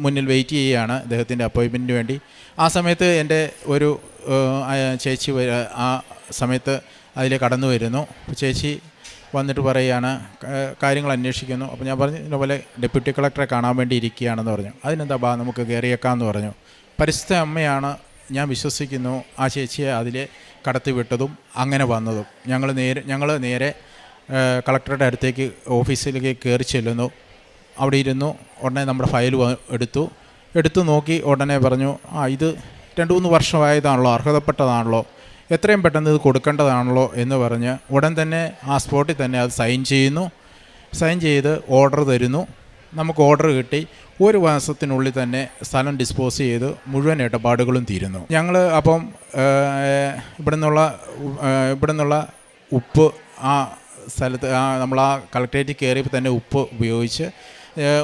മുന്നിൽ വെയിറ്റ് ചെയ്യുകയാണ് അദ്ദേഹത്തിൻ്റെ അപ്പോയിൻമെൻറ്റിന് വേണ്ടി. ആ സമയത്ത് എൻ്റെ ഒരു ചേച്ചി ആ സമയത്ത് അതിൽ കടന്നു വരുന്നു. ചേച്ചി വന്നിട്ട് പറയുകയാണ്, കാര്യങ്ങൾ അന്വേഷിക്കുന്നു. അപ്പോൾ ഞാൻ പറഞ്ഞു, ഇതുപോലെ ഡെപ്യൂട്ടി കളക്ടറെ കാണാൻ വേണ്ടി ഇരിക്കുകയാണെന്ന് പറഞ്ഞു. അതിനെന്താ നമുക്ക് കയറിയേക്കാമെന്ന് പറഞ്ഞു. പരിശുദ്ധ അമ്മയാണ് ഞാൻ വിശ്വസിക്കുന്നു ആ ചേച്ചിയെ അതിൽ കടത്തി വിട്ടതും അങ്ങനെ വന്നതും. ഞങ്ങൾ നേരെ കളക്ടറുടെ അടുത്തേക്ക് ഓഫീസിലേക്ക് കയറി ചെല്ലുന്നു. അവിടെ ഇരുന്നു. ഉടനെ നമ്മുടെ ഫയൽ എടുത്തു നോക്കി. ഉടനെ പറഞ്ഞു, ഇത് 2-3 വർഷമായതാണല്ലോ, അർഹതപ്പെട്ടതാണല്ലോ, എത്രയും പെട്ടെന്ന് ഇത് കൊടുക്കേണ്ടതാണല്ലോ എന്ന് പറഞ്ഞ് ഉടൻ തന്നെ ആ സ്പോട്ടിൽ തന്നെ അത് സൈൻ ചെയ്ത് ഓർഡർ തരുന്നു. നമുക്ക് ഓർഡർ കിട്ടി. 1 മാസത്തിനുള്ളിൽ തന്നെ സ്ഥലം ഡിസ്പോസ് ചെയ്ത് മുഴുവൻ ഇടപാടുകളും തീരുന്നു. ഞങ്ങൾ അപ്പം ഇവിടുന്നുള്ള ഉപ്പ് ആ സ്ഥലത്ത് നമ്മൾ ആ കളക്ട്രേറ്റിൽ കയറിയപ്പോൾ തന്നെ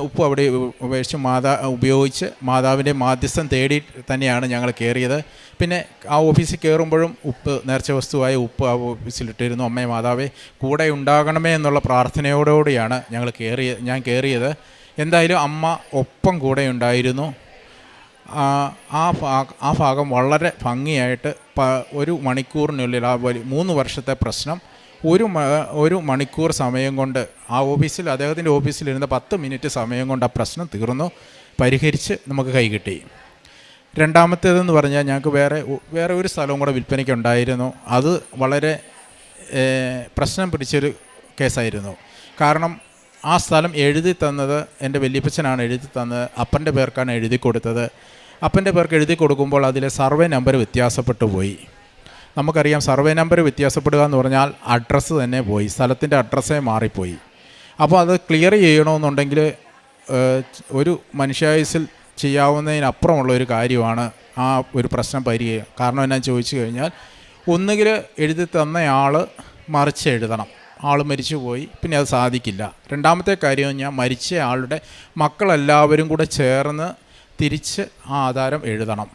ഉപ്പ് അവിടെ ഉപയോഗിച്ച് മാതാവിൻ്റെ മാധ്യസ്ഥം തേടി തന്നെയാണ് ഞങ്ങൾ കയറിയത്. പിന്നെ ആ ഓഫീസിൽ കയറുമ്പോഴും നേർച്ച വസ്തുവായ ഉപ്പ് ആ ഓഫീസിലിട്ടിരുന്നു. അമ്മേ മാതാവേ കൂടെ ഉണ്ടാകണമേ എന്നുള്ള പ്രാർത്ഥനയോടുകൂടിയാണ് ഞാൻ കയറിയത്. എന്തായാലും അമ്മ ഒപ്പം കൂടെ ഉണ്ടായിരുന്നു. ആ ഭാഗം വളരെ ഭംഗിയായിട്ട് 1 മണിക്കൂറിനുള്ളിൽ 3 വർഷത്തെ പ്രശ്നം 1 മണിക്കൂർ സമയം കൊണ്ട് അദ്ദേഹത്തിൻ്റെ ഓഫീസിലിരുന്ന 10 മിനിറ്റ് സമയം കൊണ്ട് ആ പ്രശ്നം തീർന്നു, പരിഹരിച്ച് നമുക്ക് കൈ കിട്ടി. രണ്ടാമത്തേതെന്ന് പറഞ്ഞാൽ ഞങ്ങൾക്ക് വേറെ ഒരു സ്ഥലവും കൂടെ വിൽപ്പനയ്ക്കുണ്ടായിരുന്നു. അത് വളരെ പ്രശ്നം പിടിച്ചൊരു കേസായിരുന്നു. കാരണം ആ സ്ഥലം എഴുതി തന്നത് എൻ്റെ വല്യപ്പച്ചനാണ് എഴുതി തന്നത്. അപ്പൻ്റെ പേർക്കാണ് എഴുതി കൊടുത്തത്. അപ്പൻ്റെ പേർക്ക് എഴുതി കൊടുക്കുമ്പോൾ അതിലെ സർവേ നമ്പർ വ്യത്യാസപ്പെട്ടു പോയി. നമുക്കറിയാം, സർവേ നമ്പർ വ്യത്യാസപ്പെടുക എന്ന് പറഞ്ഞാൽ അഡ്രസ്സ് തന്നെ പോയി, സ്ഥലത്തിൻ്റെ അഡ്രസ്സേ മാറിപ്പോയി. അപ്പോൾ അത് ക്ലിയർ ചെയ്യണമെന്നുണ്ടെങ്കിൽ ഒരു മനുഷ്യായുസിൽ ചെയ്യാവുന്നതിനപ്പുറമുള്ള ഒരു കാര്യമാണ് ആ ഒരു പ്രശ്നം പരിഹരിക്കുക. കാരണം എന്നാന്ന് ചോദിച്ചു കഴിഞ്ഞാൽ, ഒന്നുകിൽ എഴുതി തന്നയാൾ മറിച്ച് എഴുതണം, ആൾ മരിച്ചു പോയി, പിന്നെ അത് സാധിക്കില്ല. രണ്ടാമത്തെ കാര്യം ഞാൻ മരിച്ച ആളുടെ മക്കളെല്ലാവരും കൂടെ ചേർന്ന് തിരിച്ച് ആ ആധാരം എഴുതണം.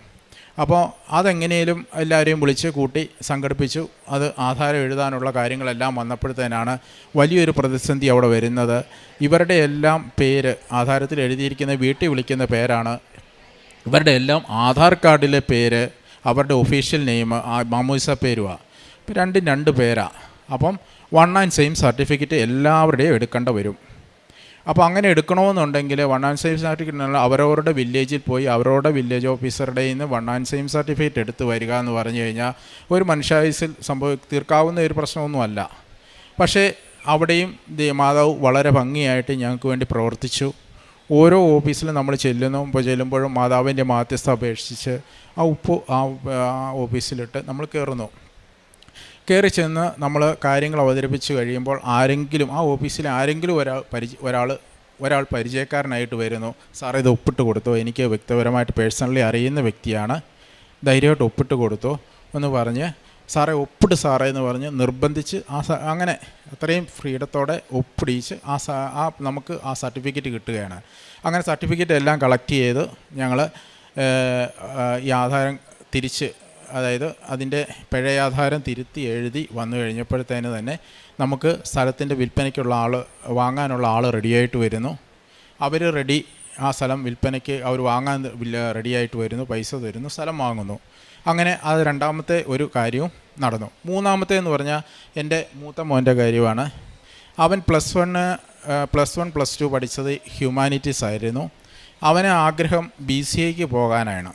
അപ്പോൾ അതെങ്ങനെയും എല്ലാവരെയും വിളിച്ച് കൂട്ടി സംഘടിപ്പിച്ചു. അത് ആധാരം എഴുതാനുള്ള കാര്യങ്ങളെല്ലാം വന്നപ്പോഴത്തേനാണ് വലിയൊരു പ്രതിസന്ധി അവിടെ വരുന്നത്. ഇവരുടെ എല്ലാം പേര് ആധാരത്തിൽ എഴുതിയിരിക്കുന്ന വീട്ടിൽ വിളിക്കുന്ന പേരാണ്. ഇവരുടെ എല്ലാം ആധാർ കാർഡിലെ പേര് അവരുടെ ഒഫീഷ്യൽ നെയിം മാമോദിസ പേരുമാണ്. ഇപ്പം 2 പേരാണ്. അപ്പം 1 and same സർട്ടിഫിക്കറ്റ് എല്ലാവരുടെയും എടുക്കേണ്ട വരും. അപ്പോൾ അങ്ങനെ എടുക്കണമെന്നുണ്ടെങ്കിൽ 1/7 സർട്ടിഫിക്കറ്റ് അവരവരുടെ വില്ലേജിൽ പോയി അവരവരുടെ വില്ലേജ് ഓഫീസറുടെ നിന്ന് 1/7 സർട്ടിഫിക്കറ്റ് എടുത്ത് വരിക എന്ന് പറഞ്ഞു കഴിഞ്ഞാൽ ഒരു മനുഷ്യായുസ്സിൽ തീർക്കാവുന്ന ഒരു പ്രശ്നമൊന്നുമല്ല. പക്ഷേ അവിടെയും മാതാവ് വളരെ ഭംഗിയായിട്ട് ഞങ്ങൾക്ക് വേണ്ടി പ്രവർത്തിച്ചു. ഓരോ ഓഫീസിലും നമ്മൾ ചെല്ലുമ്പോഴും മാതാവിൻ്റെ മാധ്യസ്ഥ അപേക്ഷിച്ച് ആ ഒപ്പിസിലിട്ട് നമ്മൾ കയറി ചെന്ന് നമ്മൾ കാര്യങ്ങൾ അവതരിപ്പിച്ച് കഴിയുമ്പോൾ ആരെങ്കിലും ആ ഓഫീസിൽ ആരെങ്കിലും ഒരാൾ പരിചയക്കാരനായിട്ട് വരുന്നു. സാറേ ഇത് ഒപ്പിട്ട് കൊടുത്തോ, എനിക്ക് വ്യക്തിപരമായിട്ട് പേഴ്സണലി അറിയുന്ന വ്യക്തിയാണ്, ധൈര്യമായിട്ട് ഒപ്പിട്ട് കൊടുത്തോ എന്ന് പറഞ്ഞ് സാറേ ഒപ്പിട്ട് സാറേ എന്ന് പറഞ്ഞ് നിർബന്ധിച്ച് അങ്ങനെ അത്രയും ഫ്രീഡത്തോടെ ഒപ്പിടിച്ച് നമുക്ക് ആ സർട്ടിഫിക്കറ്റ് കിട്ടുകയാണ്. അങ്ങനെ സർട്ടിഫിക്കറ്റ് എല്ലാം കളക്ട് ചെയ്ത് ഞങ്ങൾ ഈ ആധാരം തിരിച്ച്, അതായത് അതിൻ്റെ പഴയാധാരം തിരുത്തി എഴുതി വന്നു കഴിഞ്ഞപ്പോഴത്തേന് തന്നെ നമുക്ക് സ്ഥലത്തിൻ്റെ വിൽപ്പനയ്ക്കുള്ള വാങ്ങാനുള്ള ആൾ റെഡിയായിട്ട് വരുന്നു. അവർ ആ സ്ഥലം വിൽപ്പനയ്ക്ക് അവർ വാങ്ങാൻ റെഡിയായിട്ട് വരുന്നു, പൈസ തരുന്നു, സ്ഥലം വാങ്ങുന്നു. അങ്ങനെ അത് രണ്ടാമത്തെ ഒരു കാര്യവും നടന്നു. മൂന്നാമത്തെ എന്ന് പറഞ്ഞാൽ എൻ്റെ മൂത്ത മോൻ്റെ കാര്യമാണ്. അവൻ +1 +2 പഠിച്ചത് ഹ്യൂമാനിറ്റീസ് ആയിരുന്നു. അവന് ആഗ്രഹം BCAക്ക് പോകാനാണ്.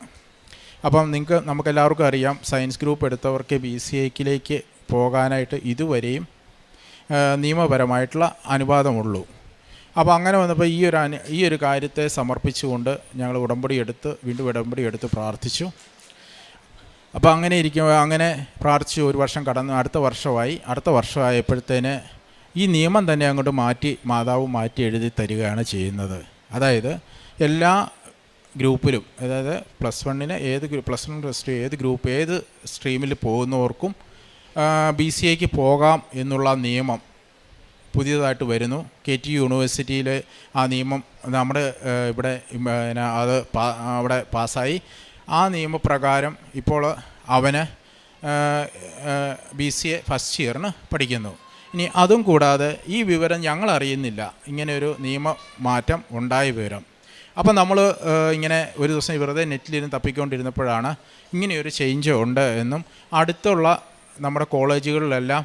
അപ്പം നമുക്കെല്ലാവർക്കും അറിയാം, സയൻസ് ഗ്രൂപ്പ് എടുത്തവർക്ക് BCAക്കിലേക്ക് പോകാനായിട്ട് ഇതുവരെയും നിയമപരമായിട്ടുള്ള അനുവാദമുള്ളൂ. അപ്പോൾ അങ്ങനെ വന്നപ്പോൾ ഈ ഒരു കാര്യത്തെ സമർപ്പിച്ചുകൊണ്ട് ഞങ്ങൾ വീണ്ടും ഉടമ്പടി എടുത്ത് പ്രാർത്ഥിച്ചു. അപ്പോൾ അങ്ങനെ പ്രാർത്ഥിച്ചു. ഒരു വർഷം കടന്നു, അടുത്ത വർഷമായപ്പോഴത്തേന് ഈ നിയമം തന്നെ അങ്ങോട്ട് മാതാവ് മാറ്റി എഴുതി തരികയാണ് ചെയ്യുന്നത്. അതായത് എല്ലാ ഗ്രൂപ്പിലും, അതായത് +1 +2 ഏത് സ്ട്രീമിൽ പോകുന്നവർക്കും BCAക്ക് പോകാം എന്നുള്ള നിയമം പുതിയതായിട്ട് വരുന്നു. KTU യൂണിവേഴ്സിറ്റിയിൽ ആ നിയമം നമ്മുടെ ഇവിടെ അവിടെ പാസ്സായി. ആ നിയമപ്രകാരം ഇപ്പോൾ അവന് BCA ഫസ്റ്റ് ഇയറിന് പഠിക്കുന്നു. ഇനി അതും കൂടാതെ ഈ വിവരം ഞങ്ങൾ അറിയുന്നില്ല, ഇങ്ങനെയൊരു നിയമമാറ്റം ഉണ്ടായ വിവരം. അപ്പം നമ്മൾ ഇങ്ങനെ ഒരു ദിവസം വെറുതെ നെറ്റിലിരുന്ന് തപ്പിക്കൊണ്ടിരുന്നപ്പോഴാണ് ഇങ്ങനെയൊരു ചേഞ്ച് ഉണ്ട് എന്നും അടുത്തുള്ള നമ്മുടെ കോളേജുകളിലെല്ലാം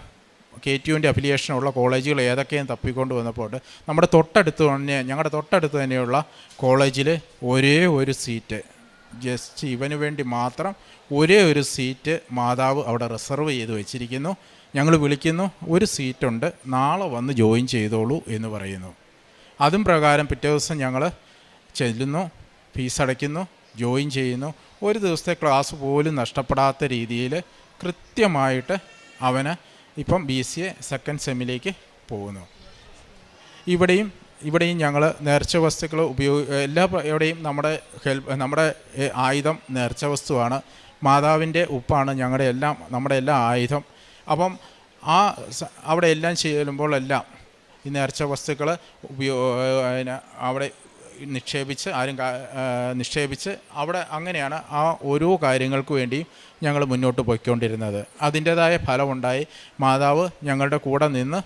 KTUവിൻ്റെ അഫിലിയേഷനുള്ള കോളേജുകൾ ഏതൊക്കെയും തപ്പിക്കൊണ്ട് വന്നപ്പോൾ ഞങ്ങളുടെ തൊട്ടടുത്ത് തന്നെയുള്ള കോളേജിൽ ഒരേ ഒരു സീറ്റ്, ജസ്റ്റ് ഇവന് വേണ്ടി മാത്രം ഒരേ ഒരു സീറ്റ് മാതാവ് അവിടെ റിസർവ് ചെയ്ത് വെച്ചിരിക്കുന്നു. ഞങ്ങൾ വിളിക്കുന്നു, ഒരു സീറ്റുണ്ട്, നാളെ വന്ന് ജോയിൻ ചെയ്തോളൂ എന്ന് പറയുന്നു. അതും പ്രകാരം പിറ്റേ ദിവസം ഞങ്ങൾ ചെല്ലുന്നു, ഫീസ് അടയ്ക്കുന്നു, ജോയിൻ ചെയ്യുന്നു. ഒരു ദിവസത്തെ ക്ലാസ് പോലും നഷ്ടപ്പെടാത്ത രീതിയിൽ കൃത്യമായിട്ട് അവന് ഇപ്പം BCA സെക്കൻഡ് സെമ്മിലേക്ക് പോകുന്നു. ഇവിടെയും ഞങ്ങൾ നേർച്ച വസ്തുക്കൾ എവിടെയും നമ്മുടെ ആയുധം നേർച്ച വസ്തുവാണ്. മാതാവിൻ്റെ ഉപ്പാണ് നമ്മുടെ എല്ലാ ആയുധം. അപ്പം അവിടെ എല്ലാം ചെല്ലുമ്പോഴെല്ലാം ഈ നേർച്ച വസ്തുക്കൾ അവിടെ നിക്ഷേപിച്ച് അവിടെ അങ്ങനെയാണ് ആ ഓരോ കാര്യങ്ങൾക്ക് വേണ്ടിയും ഞങ്ങൾ മുന്നോട്ട് പോയിക്കൊണ്ടിരുന്നത്. അതിൻ്റേതായ ഫലമുണ്ടായി. മാതാവ് ഞങ്ങളുടെ കൂടെ നിന്ന്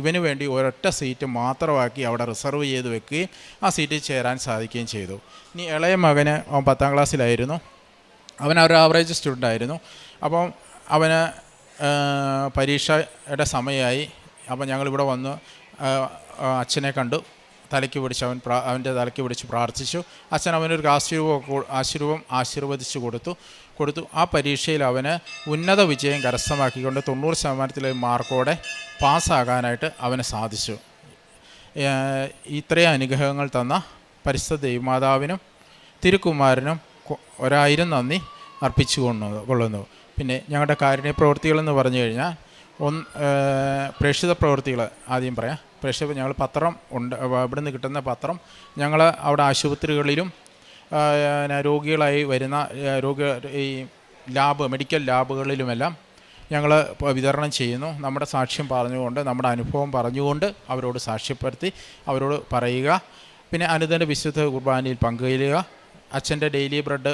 ഇവന് വേണ്ടി ഒരൊറ്റ സീറ്റ് മാത്രമാക്കി അവിടെ റിസർവ് ചെയ്ത് വെക്കുകയും ആ സീറ്റിൽ ചേരാൻ സാധിക്കുകയും ചെയ്തു. ഇനി ഇളയ മകന്, അവൻ 10ാം ക്ലാസ്സിലായിരുന്നു, അവൻ ഒരു ആവറേജ് സ്റ്റുഡൻ്റ് ആയിരുന്നു. അപ്പം അവന് പരീക്ഷയുടെ സമയമായി. അപ്പം ഞങ്ങളിവിടെ വന്ന് അച്ഛനെ കണ്ടു, അവൻ്റെ തലയ്ക്ക് പിടിച്ച് പ്രാർത്ഥിച്ചു. അച്ഛൻ അവനൊരു ആശീർവദിച്ചു കൊടുത്തു. ആ പരീക്ഷയിൽ അവന് ഉന്നത വിജയം കരസ്ഥമാക്കിക്കൊണ്ട് 90% മാർക്കോടെ പാസ്സാകാനായിട്ട് അവന് സാധിച്ചു. ഇത്രയും അനുഗ്രഹങ്ങൾ തന്ന പരിശുദ്ധ ദൈവമാതാവിനും തിരുക്കുമാരനും 1000 നന്ദി അർപ്പിച്ചു കൊള്ളുന്നു. പിന്നെ ഞങ്ങളുടെ കാരുണ്യ പ്രവൃത്തികളെന്ന് പറഞ്ഞു കഴിഞ്ഞാൽ പ്രേക്ഷിത പ്രവൃത്തികൾ ആദ്യം പറയാം. ഞങ്ങൾ പത്രം ഉണ്ട്, ഇവിടെ നിന്ന് കിട്ടുന്ന പത്രം ഞങ്ങൾ അവിടെ ആശുപത്രികളിലും രോഗികളായി വരുന്ന ഈ മെഡിക്കൽ ലാബുകളിലുമെല്ലാം ഞങ്ങൾ വിതരണം ചെയ്യുന്നു. നമ്മുടെ സാക്ഷ്യം പറഞ്ഞുകൊണ്ട്, നമ്മുടെ അനുഭവം പറഞ്ഞുകൊണ്ട് അവരോട് സാക്ഷ്യപ്പെടുത്തി അവരോട് പറയുക. പിന്നെ അനുദിന വിശുദ്ധ കുർബാനയിൽ പങ്കുചേരുക. അച്ഛൻ്റെ ഡെയിലി ബ്രെഡ്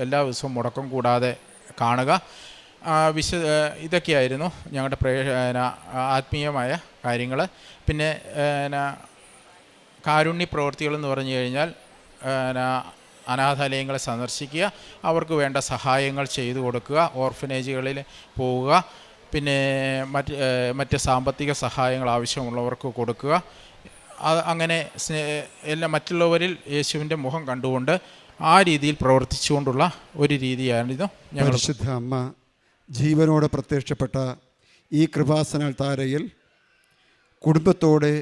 എല്ലാ ദിവസവും മുടക്കം കൂടാതെ കാണുക. ഇതൊക്കെയായിരുന്നു ഞങ്ങളുടെ ആത്മീയമായ കാര്യങ്ങൾ. പിന്നെ കാരുണ്യ പ്രവൃത്തികളെന്ന് പറഞ്ഞു കഴിഞ്ഞാൽ അനാഥാലയങ്ങളെ സന്ദർശിക്കുക, അവർക്ക് വേണ്ട സഹായങ്ങൾ ചെയ്തു കൊടുക്കുക, ഓർഫനേജുകളിൽ പോവുക, പിന്നെ മറ്റ് സാമ്പത്തിക സഹായങ്ങൾ ആവശ്യമുള്ളവർക്ക് കൊടുക്കുക. അങ്ങനെ എല്ലാ മറ്റുള്ളവരിൽ യേശുവിൻ്റെ മുഖം കണ്ടുകൊണ്ട് ആ രീതിയിൽ പ്രവർത്തിച്ചുകൊണ്ടുള്ള ഒരു രീതിയാണിത്. പരിശുദ്ധ അമ്മ ജീവനോടെ പ്രത്യക്ഷപ്പെട്ട ഈ കൃപാസനാൽത്താരയിൽ കുടുംബത്തോടെ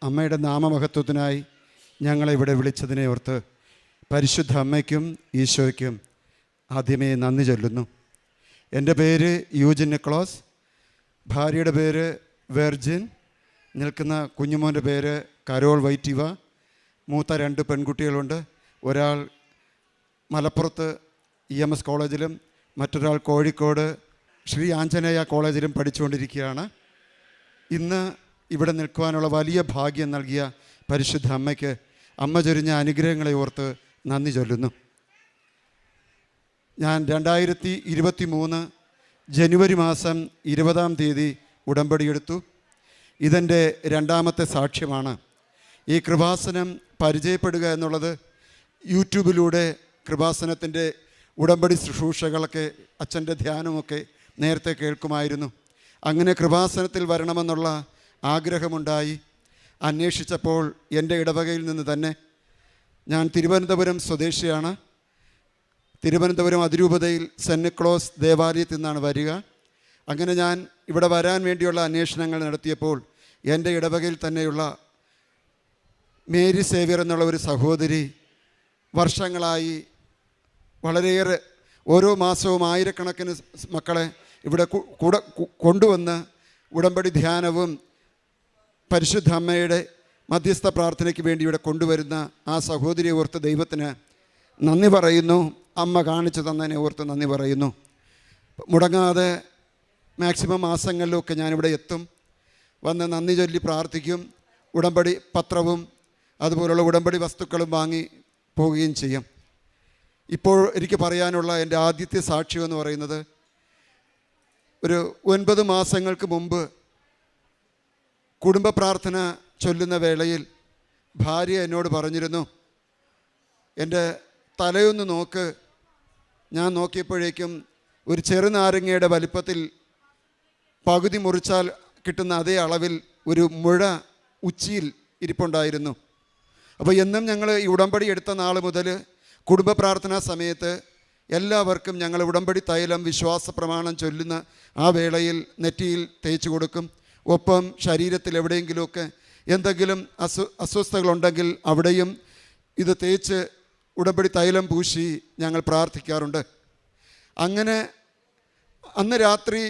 അമ്മയുടെ നാമമഹത്വത്തിനായി ഞങ്ങളെ ഇവിടെ വിളിച്ചതിനെ ഓർത്ത് പരിശുദ്ധ അമ്മയ്ക്കും ഈശോയ്ക്കും ആദ്യമേ നന്ദി ചൊല്ലുന്നു. എൻ്റെ പേര് യൂജിൻ നിക്ലോസ്, ഭാര്യയുടെ പേര് വെർജിൻ, നിൽക്കുന്ന കുഞ്ഞുമോൻ്റെ പേര് കരോൾ വൈറ്റിവ. മൂത്ത 2 പെൺകുട്ടികളുണ്ട്. ഒരാൾ മലപ്പുറത്ത് EMS കോളേജിലും മറ്റൊരാൾ കോഴിക്കോട് ശ്രീ ആഞ്ജനേയ കോളേജിലും പഠിച്ചുകൊണ്ടിരിക്കുകയാണ്. ഇന്ന് ഇവിടെ നിൽക്കുവാനുള്ള വലിയ ഭാഗ്യം നൽകിയ പരിശുദ്ധ അമ്മയ്ക്ക് അമ്മ ചൊരിഞ്ഞ അനുഗ്രഹങ്ങളെ ഓർത്ത് നന്ദി ചൊല്ലുന്നു. ഞാൻ 2023 ജനുവരി മാസം 20-ാം തീയതി ഉടമ്പടിയെടുത്തു. ഇതെൻ്റെ 2ാമത്തെ സാക്ഷ്യമാണ്. ഈ കൃപാസനം പരിചയപ്പെടുക എന്നുള്ളത് യൂട്യൂബിലൂടെ കൃപാസനത്തിൻ്റെ ഉടമ്പടി ശുശ്രൂഷകളൊക്കെ അച്ഛൻ്റെ ധ്യാനമൊക്കെ നേരത്തെ കേൾക്കുമായിരുന്നു. അങ്ങനെ കൃപാസനത്തിൽ വരണമെന്നുള്ള ആഗ്രഹമുണ്ടായി. അന്വേഷിച്ചപ്പോൾ എൻ്റെ ഇടവകയിൽ നിന്ന് തന്നെ, ഞാൻ തിരുവനന്തപുരം സ്വദേശിയാണ്, തിരുവനന്തപുരം അതിരൂപതയിൽ സെൻറ്റ് നിക്ലോസ് ദേവാലയത്തിൽ നിന്നാണ് വരിക. അങ്ങനെ ഞാൻ ഇവിടെ വരാൻ വേണ്ടിയുള്ള അന്വേഷണങ്ങൾ നടത്തിയപ്പോൾ എൻ്റെ ഇടവകയിൽ തന്നെയുള്ള മേരി സേവ്യർ എന്നുള്ള ഒരു സഹോദരി വർഷങ്ങളായി വളരെയേറെ ഓരോ മാസവും ആയിരക്കണക്കിന് മക്കളെ ഇവിടെ കൂടെ കൊണ്ടുവന്ന് ഉടമ്പടി ധ്യാനവും പരിശുദ്ധ അമ്മയുടെ മധ്യസ്ഥ പ്രാർത്ഥനയ്ക്ക് വേണ്ടി ഇവിടെ കൊണ്ടുവരുന്ന ആ സഹോദരിയെ ഓർത്ത് ദൈവത്തിന് നന്ദി പറയുന്നു. അമ്മ കാണിച്ചു തന്നതിനെ ഓർത്ത് നന്ദി പറയുന്നു. മുടങ്ങാതെ മാക്സിമം മാസങ്ങളിലൊക്കെ ഞാനിവിടെ എത്തും, വന്ന് നന്ദി ചൊല്ലി പ്രാർത്ഥിക്കും. ഉടമ്പടി പത്രവും അതുപോലുള്ള ഉടമ്പടി വസ്തുക്കളും വാങ്ങി പോവുകയും ചെയ്യും. ഇപ്പോൾ എനിക്ക് പറയാനുള്ള എൻ്റെ ആദ്യത്തെ സാക്ഷ്യം എന്ന് പറയുന്നത്, ഒരു 9 മാസങ്ങൾക്ക് മുമ്പ് കുടുംബ പ്രാർത്ഥന ചൊല്ലുന്ന വേളയിൽ ഭാര്യ എന്നോട് പറഞ്ഞിരുന്നു, എൻ്റെ തലയൊന്ന് നോക്ക്. ഞാൻ നോക്കിയപ്പോഴേക്കും ഒരു ചെറുനാരങ്ങയുടെ വലിപ്പത്തിൽ പകുതി മുറിച്ചാൽ കിട്ടുന്ന അതേ അളവിൽ ഒരു മുഴ ഉച്ചിയിൽ ഇരിപ്പുണ്ടായിരുന്നു. അപ്പോൾ എന്നും ഞങ്ങൾ ഈ ഉടമ്പടി എടുത്ത നാൾ മുതൽ കുടുംബ പ്രാർത്ഥനാ സമയത്ത് എല്ലാവർക്കും ഞങ്ങൾ ഉടമ്പടി തൈലം വിശ്വാസ പ്രമാണം ചൊല്ലുന്ന ആ വേളയിൽ നെറ്റിയിൽ തേച്ച് കൊടുക്കും. ഒപ്പം ശരീരത്തിൽ എവിടെയെങ്കിലുമൊക്കെ എന്തെങ്കിലും അസ്വസ്ഥതകളുണ്ടെങ്കിൽ അവിടെയും ഇത് തേച്ച് ഉടമ്പടി തൈലം പൂശി ഞങ്ങൾ പ്രാർത്ഥിക്കാറുണ്ട്. അങ്ങനെ അന്ന് രാത്രി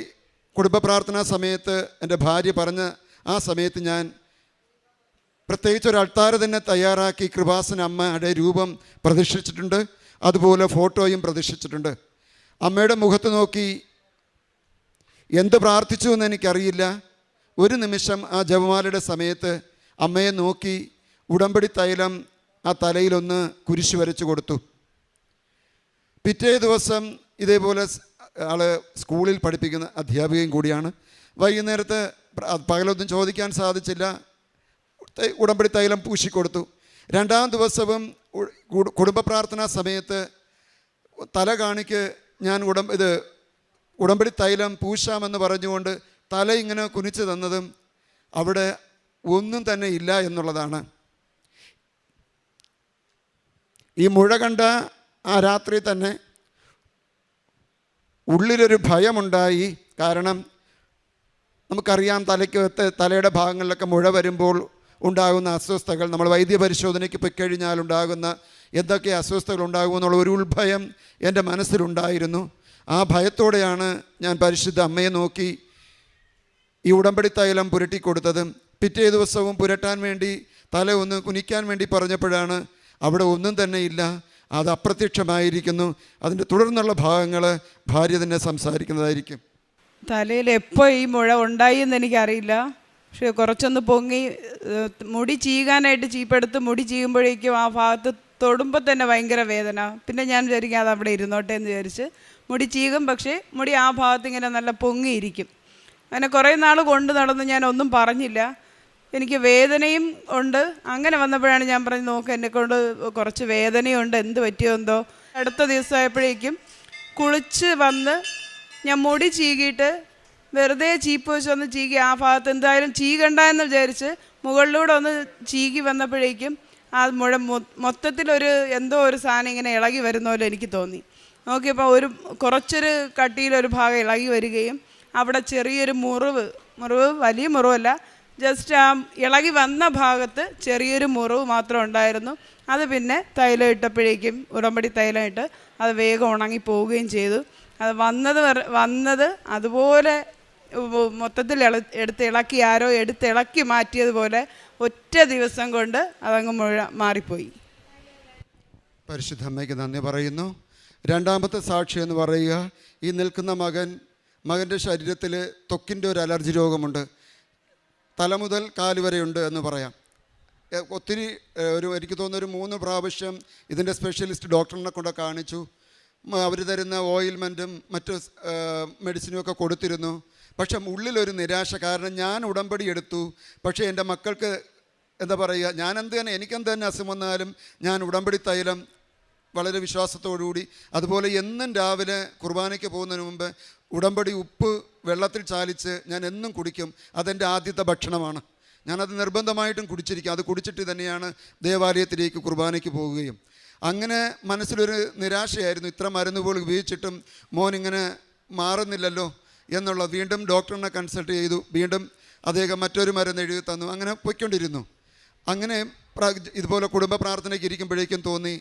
കുടുംബ പ്രാർത്ഥനാ സമയത്ത് എൻ്റെ ഭാര്യ പറഞ്ഞ ആ സമയത്ത് ഞാൻ പ്രത്യേകിച്ച് ഒരു അൾത്താര തന്നെ തയ്യാറാക്കി കൃപാസന അമ്മയുടെ രൂപം പ്രതിഷ്ഠിച്ചിട്ടുണ്ട്. അതുപോലെ ഫോട്ടോയും പ്രതിഷ്ഠിച്ചിട്ടുണ്ട്. അമ്മയുടെ മുഖത്ത് നോക്കി എന്ത് പ്രാർത്ഥിച്ചു എന്ന് എനിക്കറിയില്ല. ഒരു നിമിഷം ആ ജപമാലയുടെ സമയത്ത് അമ്മയെ നോക്കി ഉടമ്പടി തൈലം ആ തലയിലൊന്ന് കുരിശ് വരച്ചു കൊടുത്തു. പിറ്റേ ദിവസം ഇതേപോലെ ആള് സ്കൂളിൽ പഠിപ്പിക്കുന്ന അധ്യാപികയും കൂടിയാണ്. വൈകുന്നേരത്ത് പകലൊന്നും ചോദിക്കാൻ സാധിച്ചില്ല, ഉടമ്പടി തൈലം പൂശിക്കൊടുത്തു. 2-ാം ദിവസവും കുടുംബ പ്രാർത്ഥനാ സമയത്ത് തല കാണിക്ക് ഞാൻ ഉടമ്പടി തൈലം പൂശാമെന്ന് പറഞ്ഞുകൊണ്ട് തല ഇങ്ങനെ കുനിച്ച് തന്നതും അവിടെ ഒന്നും തന്നെ ഇല്ല എന്നുള്ളതാണ്. ഈ മുഴ കണ്ട ആ രാത്രി തന്നെ ഉള്ളിലൊരു ഭയമുണ്ടായി. കാരണം നമുക്കറിയാം തലയുടെ ഭാഗങ്ങളിലൊക്കെ മുഴ വരുമ്പോൾ ഉണ്ടാകുന്ന അസ്വസ്ഥതകൾ, നമ്മൾ വൈദ്യപരിശോധനയ്ക്ക് പോയിക്കഴിഞ്ഞാൽ ഉണ്ടാകുന്ന എന്തൊക്കെ അസ്വസ്ഥതകൾ ഉണ്ടാകുമെന്നുള്ള ഒരു ഉൾഭയം എൻ്റെ മനസ്സിലുണ്ടായിരുന്നു. ആ ഭയത്തോടെയാണ് ഞാൻ പരിശുദ്ധ അമ്മയെ നോക്കി ഈ ഉടമ്പടി തൈലം പുരട്ടിക്കൊടുത്തതും. പിറ്റേ ദിവസവും പുരട്ടാൻ വേണ്ടി തല ഒന്ന് കുനിക്കാൻ വേണ്ടി പറഞ്ഞപ്പോഴാണ് അവിടെ ഒന്നും തന്നെ ഇല്ല, അത് അപ്രത്യക്ഷമായിരിക്കുന്നു. അതിൻ്റെ തുടർന്നുള്ള ഭാഗങ്ങൾ ഭാര്യ തന്നെ സംസാരിക്കുന്നതായിരിക്കും. തലയിൽ എപ്പോൾ ഈ മുഴ ഉണ്ടായി എന്ന് എനിക്കറിയില്ല. പക്ഷേ കുറച്ചൊന്ന് പൊങ്ങി മുടി ചീകാനായിട്ട് ചീപ്പെടുത്ത് മുടി ചീകുമ്പോഴേക്കും ആ ഭാഗത്ത് തൊടുമ്പോൾ തന്നെ ഭയങ്കര വേദന. പിന്നെ ഞാൻ വിചാരിക്കും അത് അവിടെ ഇരുന്നോട്ടെ എന്ന് വിചാരിച്ച് മുടി ചീകും. പക്ഷേ മുടി ആ ഭാഗത്ത് ഇങ്ങനെ നല്ല പൊങ്ങിയിരിക്കും. അങ്ങനെ കുറേ നാൾ കൊണ്ട് നടന്ന് ഞാൻ ഒന്നും പറഞ്ഞില്ല. എനിക്ക് വേദനയും ഉണ്ട്. അങ്ങനെ വന്നപ്പോഴാണ് ഞാൻ പറഞ്ഞു, നോക്ക് എന്നെക്കൊണ്ട് കുറച്ച് വേദനയുണ്ട്, എന്ത് പറ്റിയോ എന്തോ. അടുത്ത ദിവസമായപ്പോഴേക്കും കുളിച്ച് വന്ന് ഞാൻ മുടി ചീകിയിട്ട് വെറുതെ ചീപ്പ് വെച്ച് ഒന്ന് ചീകി ആ ഭാഗത്ത് എന്തായാലും ചീകണ്ട എന്ന് വിചാരിച്ച് മുകളിലൂടെ ഒന്ന് ചീകി വന്നപ്പോഴേക്കും ആ മൊത്തത്തിലൊരു എന്തോ ഒരു സാധനം ഇങ്ങനെ ഇളകി വരുന്ന പോലെ എനിക്ക് തോന്നി. നോക്കിയപ്പോൾ കുറച്ചൊരു കട്ടിയിലൊരു ഭാഗം ഇളകി വരികയും അവിടെ ചെറിയൊരു മുറിവ് വലിയ മുറിവല്ല, ജസ്റ്റ് ആ ഇളകി വന്ന ഭാഗത്ത് ചെറിയൊരു മുറിവ് മാത്രം ഉണ്ടായിരുന്നു. അത് പിന്നെ തൈലം ഇട്ടപ്പോഴേക്കും ഉടമ്പടി തൈലം ഇട്ട് അത് വേഗം ഉണങ്ങി പോവുകയും ചെയ്തു. അത് വന്നത് അതുപോലെ മൊത്തത്തിൽ ഇളക്കി ആരോ ഇളക്കി മാറ്റിയതുപോലെ ഒറ്റ ദിവസം കൊണ്ട് അതങ്ങ് മാറിപ്പോയി. പരിശുദ്ധ അമ്മയ്ക്ക് നന്ദി പറയുന്നു. രണ്ടാമത്തെ സാക്ഷി എന്ന് പറയുക, ഈ നിൽക്കുന്ന മകൻ്റെ ശരീരത്തിൽ ത്വക്കിൻ്റെ ഒരു അലർജി രോഗമുണ്ട്. തല മുതൽ കാല് വരെയുണ്ട് എന്ന് പറയാം. ഒത്തിരി എനിക്ക് തോന്നുന്നൊരു 3 പ്രാവശ്യം ഇതിൻ്റെ സ്പെഷ്യലിസ്റ്റ് ഡോക്ടറിനെ കൊണ്ട് കാണിച്ചു. അവർ തരുന്ന ഓയിൽമെൻറ്റും മറ്റ് മെഡിസിനും ഒക്കെ കൊടുത്തിരുന്നു. പക്ഷെ ഉള്ളിലൊരു നിരാശ. കാരണം ഞാൻ ഉടമ്പടി എടുത്തു, പക്ഷേ എൻ്റെ മക്കൾക്ക് എന്താ പറയുക, എനിക്കെന്ത് തന്നെ അസുഖം വന്നാലും ഞാൻ ഉടമ്പടി തൈലം വളരെ വിശ്വാസത്തോടുകൂടി, അതുപോലെ എന്നും രാവിലെ കുർബാനയ്ക്ക് പോകുന്നതിന് മുമ്പ് ഉടമ്പടി ഉപ്പ് വെള്ളത്തിൽ ചാലിച്ച് ഞാൻ എന്നും കുടിക്കും. അതെൻ്റെ ആദ്യത്തെ ഭക്ഷണമാണ്. ഞാനത് നിർബന്ധമായിട്ടും കുടിച്ചിരിക്കും. അത് കുടിച്ചിട്ട് തന്നെയാണ് ദേവാലയത്തിലേക്ക് കുർബാനയ്ക്ക് പോവുകയും. അങ്ങനെ മനസ്സിലൊരു നിരാശയായിരുന്നു. ഇത്ര മരുന്ന് പോലും ഉപയോഗിച്ചിട്ടും മോൻ ഇങ്ങനെ മാറുന്നില്ലല്ലോ എന്നുള്ള. വീണ്ടും ഡോക്ടറിനെ കൺസൾട്ട് ചെയ്തു. വീണ്ടും അദ്ദേഹം മറ്റൊരു മരുന്ന് എഴുതി തന്നു. അങ്ങനെ പൊയ്ക്കൊണ്ടിരുന്നു. അങ്ങനെ ഇതുപോലെ കുടുംബ പ്രാർത്ഥനയ്ക്ക് ഇരിക്കുമ്പോഴേക്കും തോന്നി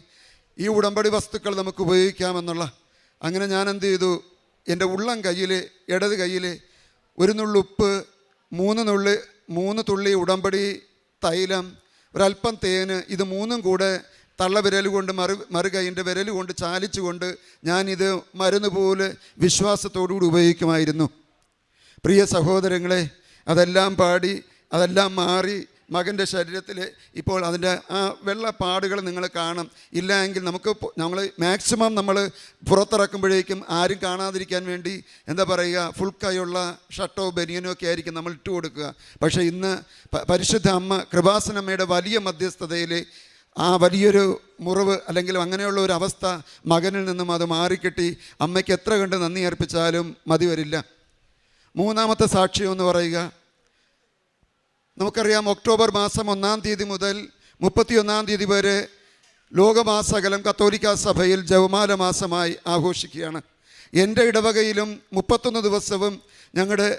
ഈ ഉടമ്പടി വസ്തുക്കൾ നമുക്ക് ഉപയോഗിക്കാമെന്നുള്ള. അങ്ങനെ ഞാൻ എന്ത് ചെയ്തു, എൻ്റെ ഉള്ളം കയ്യിൽ ഇടത് കയ്യിൽ 1 നുള്ളുപ്പ്, 3 തുള്ളി ഉടമ്പടി തൈലം, ഒരല്പം തേന്, ഇത് 3ഉം കൂടെ തള്ളവിരൽ കൊണ്ട് മറുകൈൻ്റെ വിരൽ കൊണ്ട് ചാലിച്ചുകൊണ്ട് ഞാനിത് മരുന്ന് പോലെ വിശ്വാസത്തോടുകൂടി ഉപയോഗിക്കുമായിരുന്നു. പ്രിയ സഹോദരങ്ങളെ, അതെല്ലാം പാടി അതെല്ലാം മാറി മകൻ്റെ ശരീരത്തിൽ ഇപ്പോൾ അതിൻ്റെ ആ വെള്ളപ്പാടുകൾ നിങ്ങൾ കാണും. ഇല്ല എങ്കിൽ നമ്മൾ മാക്സിമം നമ്മൾ പുറത്തിറക്കുമ്പോഴേക്കും ആരും കാണാതിരിക്കാൻ വേണ്ടി എന്താ പറയുക, ഫുൾ കൈയുള്ള ഷർട്ടോ ബനിയനോ ഒക്കെ ആയിരിക്കും നമ്മൾ ഇട്ട് കൊടുക്കുക. പക്ഷേ ഇന്ന് പരിശുദ്ധ അമ്മ കൃപാസനമ്മയുടെ വലിയ മധ്യസ്ഥതയിൽ ആ വലിയൊരു മുറിവ് അല്ലെങ്കിൽ അങ്ങനെയുള്ള ഒരു അവസ്ഥ മകനിൽ നിന്നും അത് മാറിക്കിട്ടി. അമ്മയ്ക്ക് എത്ര കണ്ട് നന്ദി അർപ്പിച്ചാലും മതി വരില്ല. മൂന്നാമത്തെ സാക്ഷ്യം എന്ന് പറയുക, നമുക്കറിയാം ഒക്ടോബർ മാസം 1-ാം തീയതി മുതൽ 31-ാം തീയതി വരെ ലോകമാസകലം കത്തോലിക്ക സഭയിൽ ജപമാല മാസമായി ആഘോഷിക്കുകയാണ്. എൻ്റെ ഇടവകയിലും 31 ദിവസവും ഞങ്ങളുടെ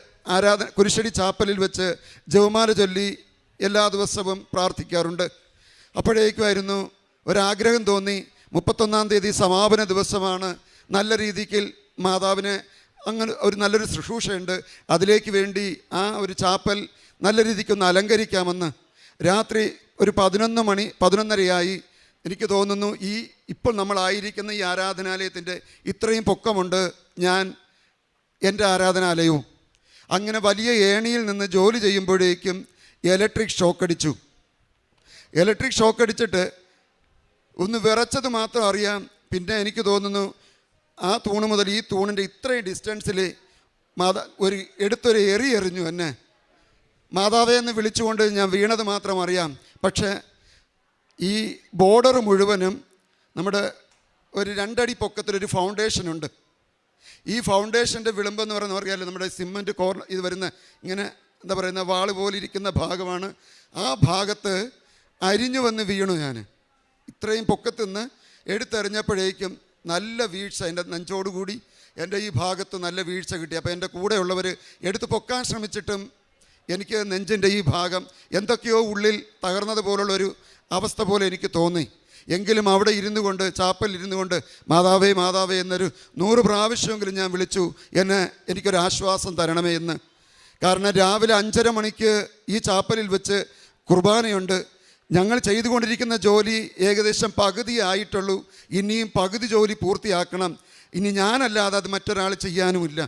കുരിശടി ചാപ്പലിൽ വെച്ച് ജപമാല ചൊല്ലി എല്ലാ ദിവസവും പ്രാർത്ഥിക്കാറുണ്ട്. അപ്പോഴേക്കുമായിരുന്നു ഒരാഗ്രഹം തോന്നി, 31-ാം തീയതി സമാപന ദിവസമാണ്, നല്ല രീതിക്ക് മാതാവിന് അങ്ങനെ ഒരു നല്ലൊരു ശുശ്രൂഷയുണ്ട്, അതിലേക്ക് വേണ്ടി ആ ഒരു ചാപ്പൽ നല്ല രീതിക്കൊന്ന് അലങ്കരിക്കാമെന്ന്. രാത്രി ഒരു 11:30 എനിക്ക് തോന്നുന്നു. ഇപ്പോൾ നമ്മളായിരിക്കുന്ന ഈ ആരാധനാലയത്തിൻ്റെ ഇത്രയും പൊക്കമുണ്ട് എൻ്റെ ആരാധനാലയവും. അങ്ങനെ വലിയ ഏണിയിൽ നിന്ന് ജോലി ചെയ്യുമ്പോഴേക്കും ഇലക്ട്രിക് ഷോക്ക് അടിച്ചു. ഇലക്ട്രിക് ഷോക്ക് അടിച്ചിട്ട് ഒന്ന് വിറച്ചത് മാത്രം അറിയാം. പിന്നെ എനിക്ക് തോന്നുന്നു ആ തൂണ് മുതൽ ഈ തൂണിൻ്റെ ഇത്രയും ഡിസ്റ്റൻസിൽ എടുത്തൊരു എറിഞ്ഞു എന്നെ. മാതാവേ എന്ന് വിളിച്ചുകൊണ്ട് ഞാൻ വീണത് മാത്രം അറിയാം. പക്ഷേ ഈ ബോർഡർ മുഴുവനും നമ്മുടെ ഒരു 2 അടി പൊക്കത്തിലൊരു ഫൗണ്ടേഷനുണ്ട്. ഈ ഫൗണ്ടേഷൻ്റെ വിളിമ്പെന്ന് പറയുന്നത് അറിയാമല്ലോ, നമ്മുടെ സിമൻറ്റ് കോർണർ ഇത് വരുന്ന ഇങ്ങനെ എന്താ പറയുന്ന വാള് പോലെ ഇരിക്കുന്ന ഭാഗമാണ്. ആ ഭാഗത്ത് അരിഞ്ഞു വന്ന് വീണു. ഞാൻ ഇത്രയും പൊക്കത്തു നിന്ന് എടുത്തെറിഞ്ഞപ്പോഴേക്കും നല്ല വീഴ്ച, എൻ്റെ നെഞ്ചോടുകൂടി എൻ്റെ ഈ ഭാഗത്ത് നല്ല വീഴ്ച കിട്ടി. അപ്പോൾ എൻ്റെ കൂടെയുള്ളവർ എടുത്ത് പൊക്കാൻ ശ്രമിച്ചിട്ടും എനിക്ക് നെഞ്ചിൻ്റെ ഈ ഭാഗം എന്തൊക്കെയോ ഉള്ളിൽ തകർന്നതുപോലുള്ളൊരു അവസ്ഥ പോലെ എനിക്ക് തോന്നി. എങ്കിലും അവിടെ ഇരുന്നു കൊണ്ട്, ചാപ്പലിൽ ഇരുന്നു കൊണ്ട് മാതാവേ മാതാവേ എന്നൊരു 100 പ്രാവശ്യമെങ്കിലും ഞാൻ വിളിച്ചു, എനിക്കൊരാശ്വാസം തരണമേ എന്ന്. കാരണം രാവിലെ 5:30 മണിക്ക് ഈ ചാപ്പലിൽ വെച്ച് കുർബാനയുണ്ട്. ഞങ്ങൾ ചെയ്തുകൊണ്ടിരിക്കുന്ന ജോലി ഏകദേശം പകുതി ആയിട്ടുള്ളൂ. ഇനിയും പകുതി ജോലി പൂർത്തിയാക്കണം. ഇനി ഞാനല്ലാതെ അത് മറ്റൊരാൾ ചെയ്യാനുമില്ല.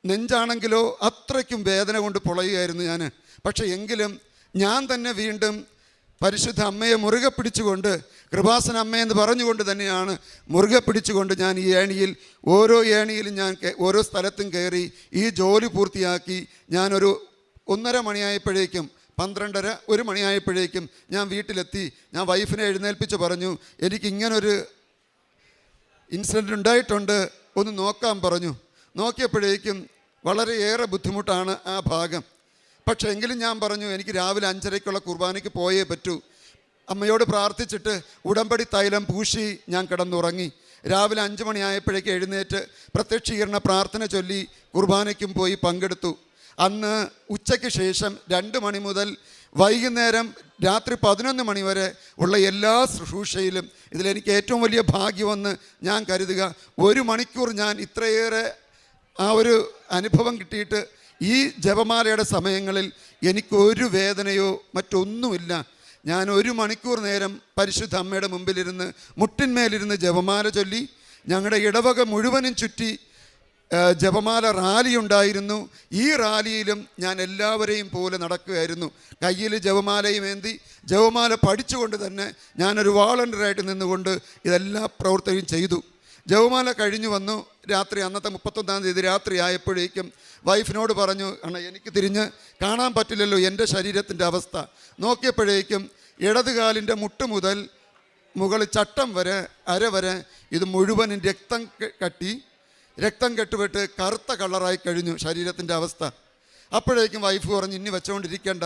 നെഞ്ചാണെങ്കിലോ അത്രയ്ക്കും വേദന കൊണ്ട് പൊളയുകയായിരുന്നു ഞാൻ. പക്ഷേ എങ്കിലും ഞാൻ തന്നെ വീണ്ടും പരിശുദ്ധ അമ്മയെ മുറുകെ പിടിച്ചുകൊണ്ട്, കൃപാസന അമ്മയെന്ന് പറഞ്ഞുകൊണ്ട് തന്നെയാണ് മുറുകെ പിടിച്ചുകൊണ്ട് ഞാൻ ഈ ഏണിയിൽ ഓരോ ഏണിയിലും ഞാൻ ഓരോ സ്ഥലത്തും കയറി ഈ ജോലി പൂർത്തിയാക്കി. ഞാനൊരു 1:30 മണിയായപ്പോഴേക്കും 12:30 1 മണിയായപ്പോഴേക്കും ഞാൻ വീട്ടിലെത്തി. ഞാൻ വൈഫിനെ എഴുന്നേൽപ്പിച്ച് പറഞ്ഞു, എനിക്കിങ്ങനൊരു ഇൻസിഡൻറ്റ് ഉണ്ടായിട്ടുണ്ട്, ഒന്ന് നോക്കാൻ പറഞ്ഞു. നോക്കിയപ്പോഴേക്കും വളരെയേറെ ബുദ്ധിമുട്ടാണ് ആ ഭാഗം. പക്ഷേ എങ്കിലും ഞാൻ പറഞ്ഞു എനിക്ക് രാവിലെ 5:30-ക്കുള്ള കുർബാനയ്ക്ക് പോയേ പറ്റൂ. അമ്മയോട് പ്രാർത്ഥിച്ചിട്ട് ഉടമ്പടി തൈലം പൂശി ഞാൻ കിടന്നുറങ്ങി. രാവിലെ 5 മണിയായപ്പോഴേക്ക് എഴുന്നേറ്റ് പ്രത്യക്ഷീകരണ പ്രാർത്ഥന ചൊല്ലി കുർബാനയ്ക്കും പോയി പങ്കെടുത്തു. അന്ന് ഉച്ചയ്ക്ക് ശേഷം 2 മണി മുതൽ വൈകുന്നേരം രാത്രി 11 മണി വരെ ഉള്ള എല്ലാ ശുശ്രൂഷയിലും ഇതിലെനിക്ക് ഏറ്റവും വലിയ ഭാഗ്യമെന്ന് ഞാൻ കരുതുക. 1 മണിക്കൂർ ഞാൻ ഇത്രയേറെ ആ ഒരു അനുഭവം കിട്ടിയിട്ട് ഈ ജപമാലയുടെ സമയങ്ങളിൽ എനിക്കൊരു വേദനയോ മറ്റൊന്നുമില്ല. ഞാൻ 1 മണിക്കൂർ നേരം പരിശുദ്ധ അമ്മയുടെ മുമ്പിലിരുന്ന് മുട്ടിന്മേലിരുന്ന് ജപമാല ചൊല്ലി. ഞങ്ങളുടെ ഇടവക മുഴുവനും ചുറ്റി ജപമാല റാലി ഉണ്ടായിരുന്നു. ഈ റാലിയിലും ഞാൻ എല്ലാവരെയും പോലെ നടക്കുകയായിരുന്നു. കയ്യിൽ ജപമാലയും ഏന്തി ജപമാല പഠിച്ചുകൊണ്ട് തന്നെ ഞാനൊരു വാളണ്ടിയറായിട്ട് നിന്നുകൊണ്ട് ഇതെല്ലാ പ്രവർത്തനവും ചെയ്തു. ജപമാല കഴിഞ്ഞു വന്നു. രാത്രി അന്നത്തെ 31-ാം തീയതി രാത്രി ആയപ്പോഴേക്കും വൈഫിനോട് പറഞ്ഞു, കാരണം എനിക്ക് തിരിഞ്ഞ് കാണാൻ പറ്റില്ലല്ലോ എൻ്റെ ശരീരത്തിൻ്റെ അവസ്ഥ. നോക്കിയപ്പോഴേക്കും ഇടതുകാലിൻ്റെ മുട്ട് മുതൽ മുകളിൽ ചട്ടം വരെ അര വരെ ഇത് മുഴുവനും രക്തം കെട്ടുപെട്ട് കറുത്ത കളറായി കഴിഞ്ഞു ശരീരത്തിൻ്റെ അവസ്ഥ. അപ്പോഴേക്കും വൈഫ് പറഞ്ഞു ഇനി വെച്ചുകൊണ്ടിരിക്കേണ്ട.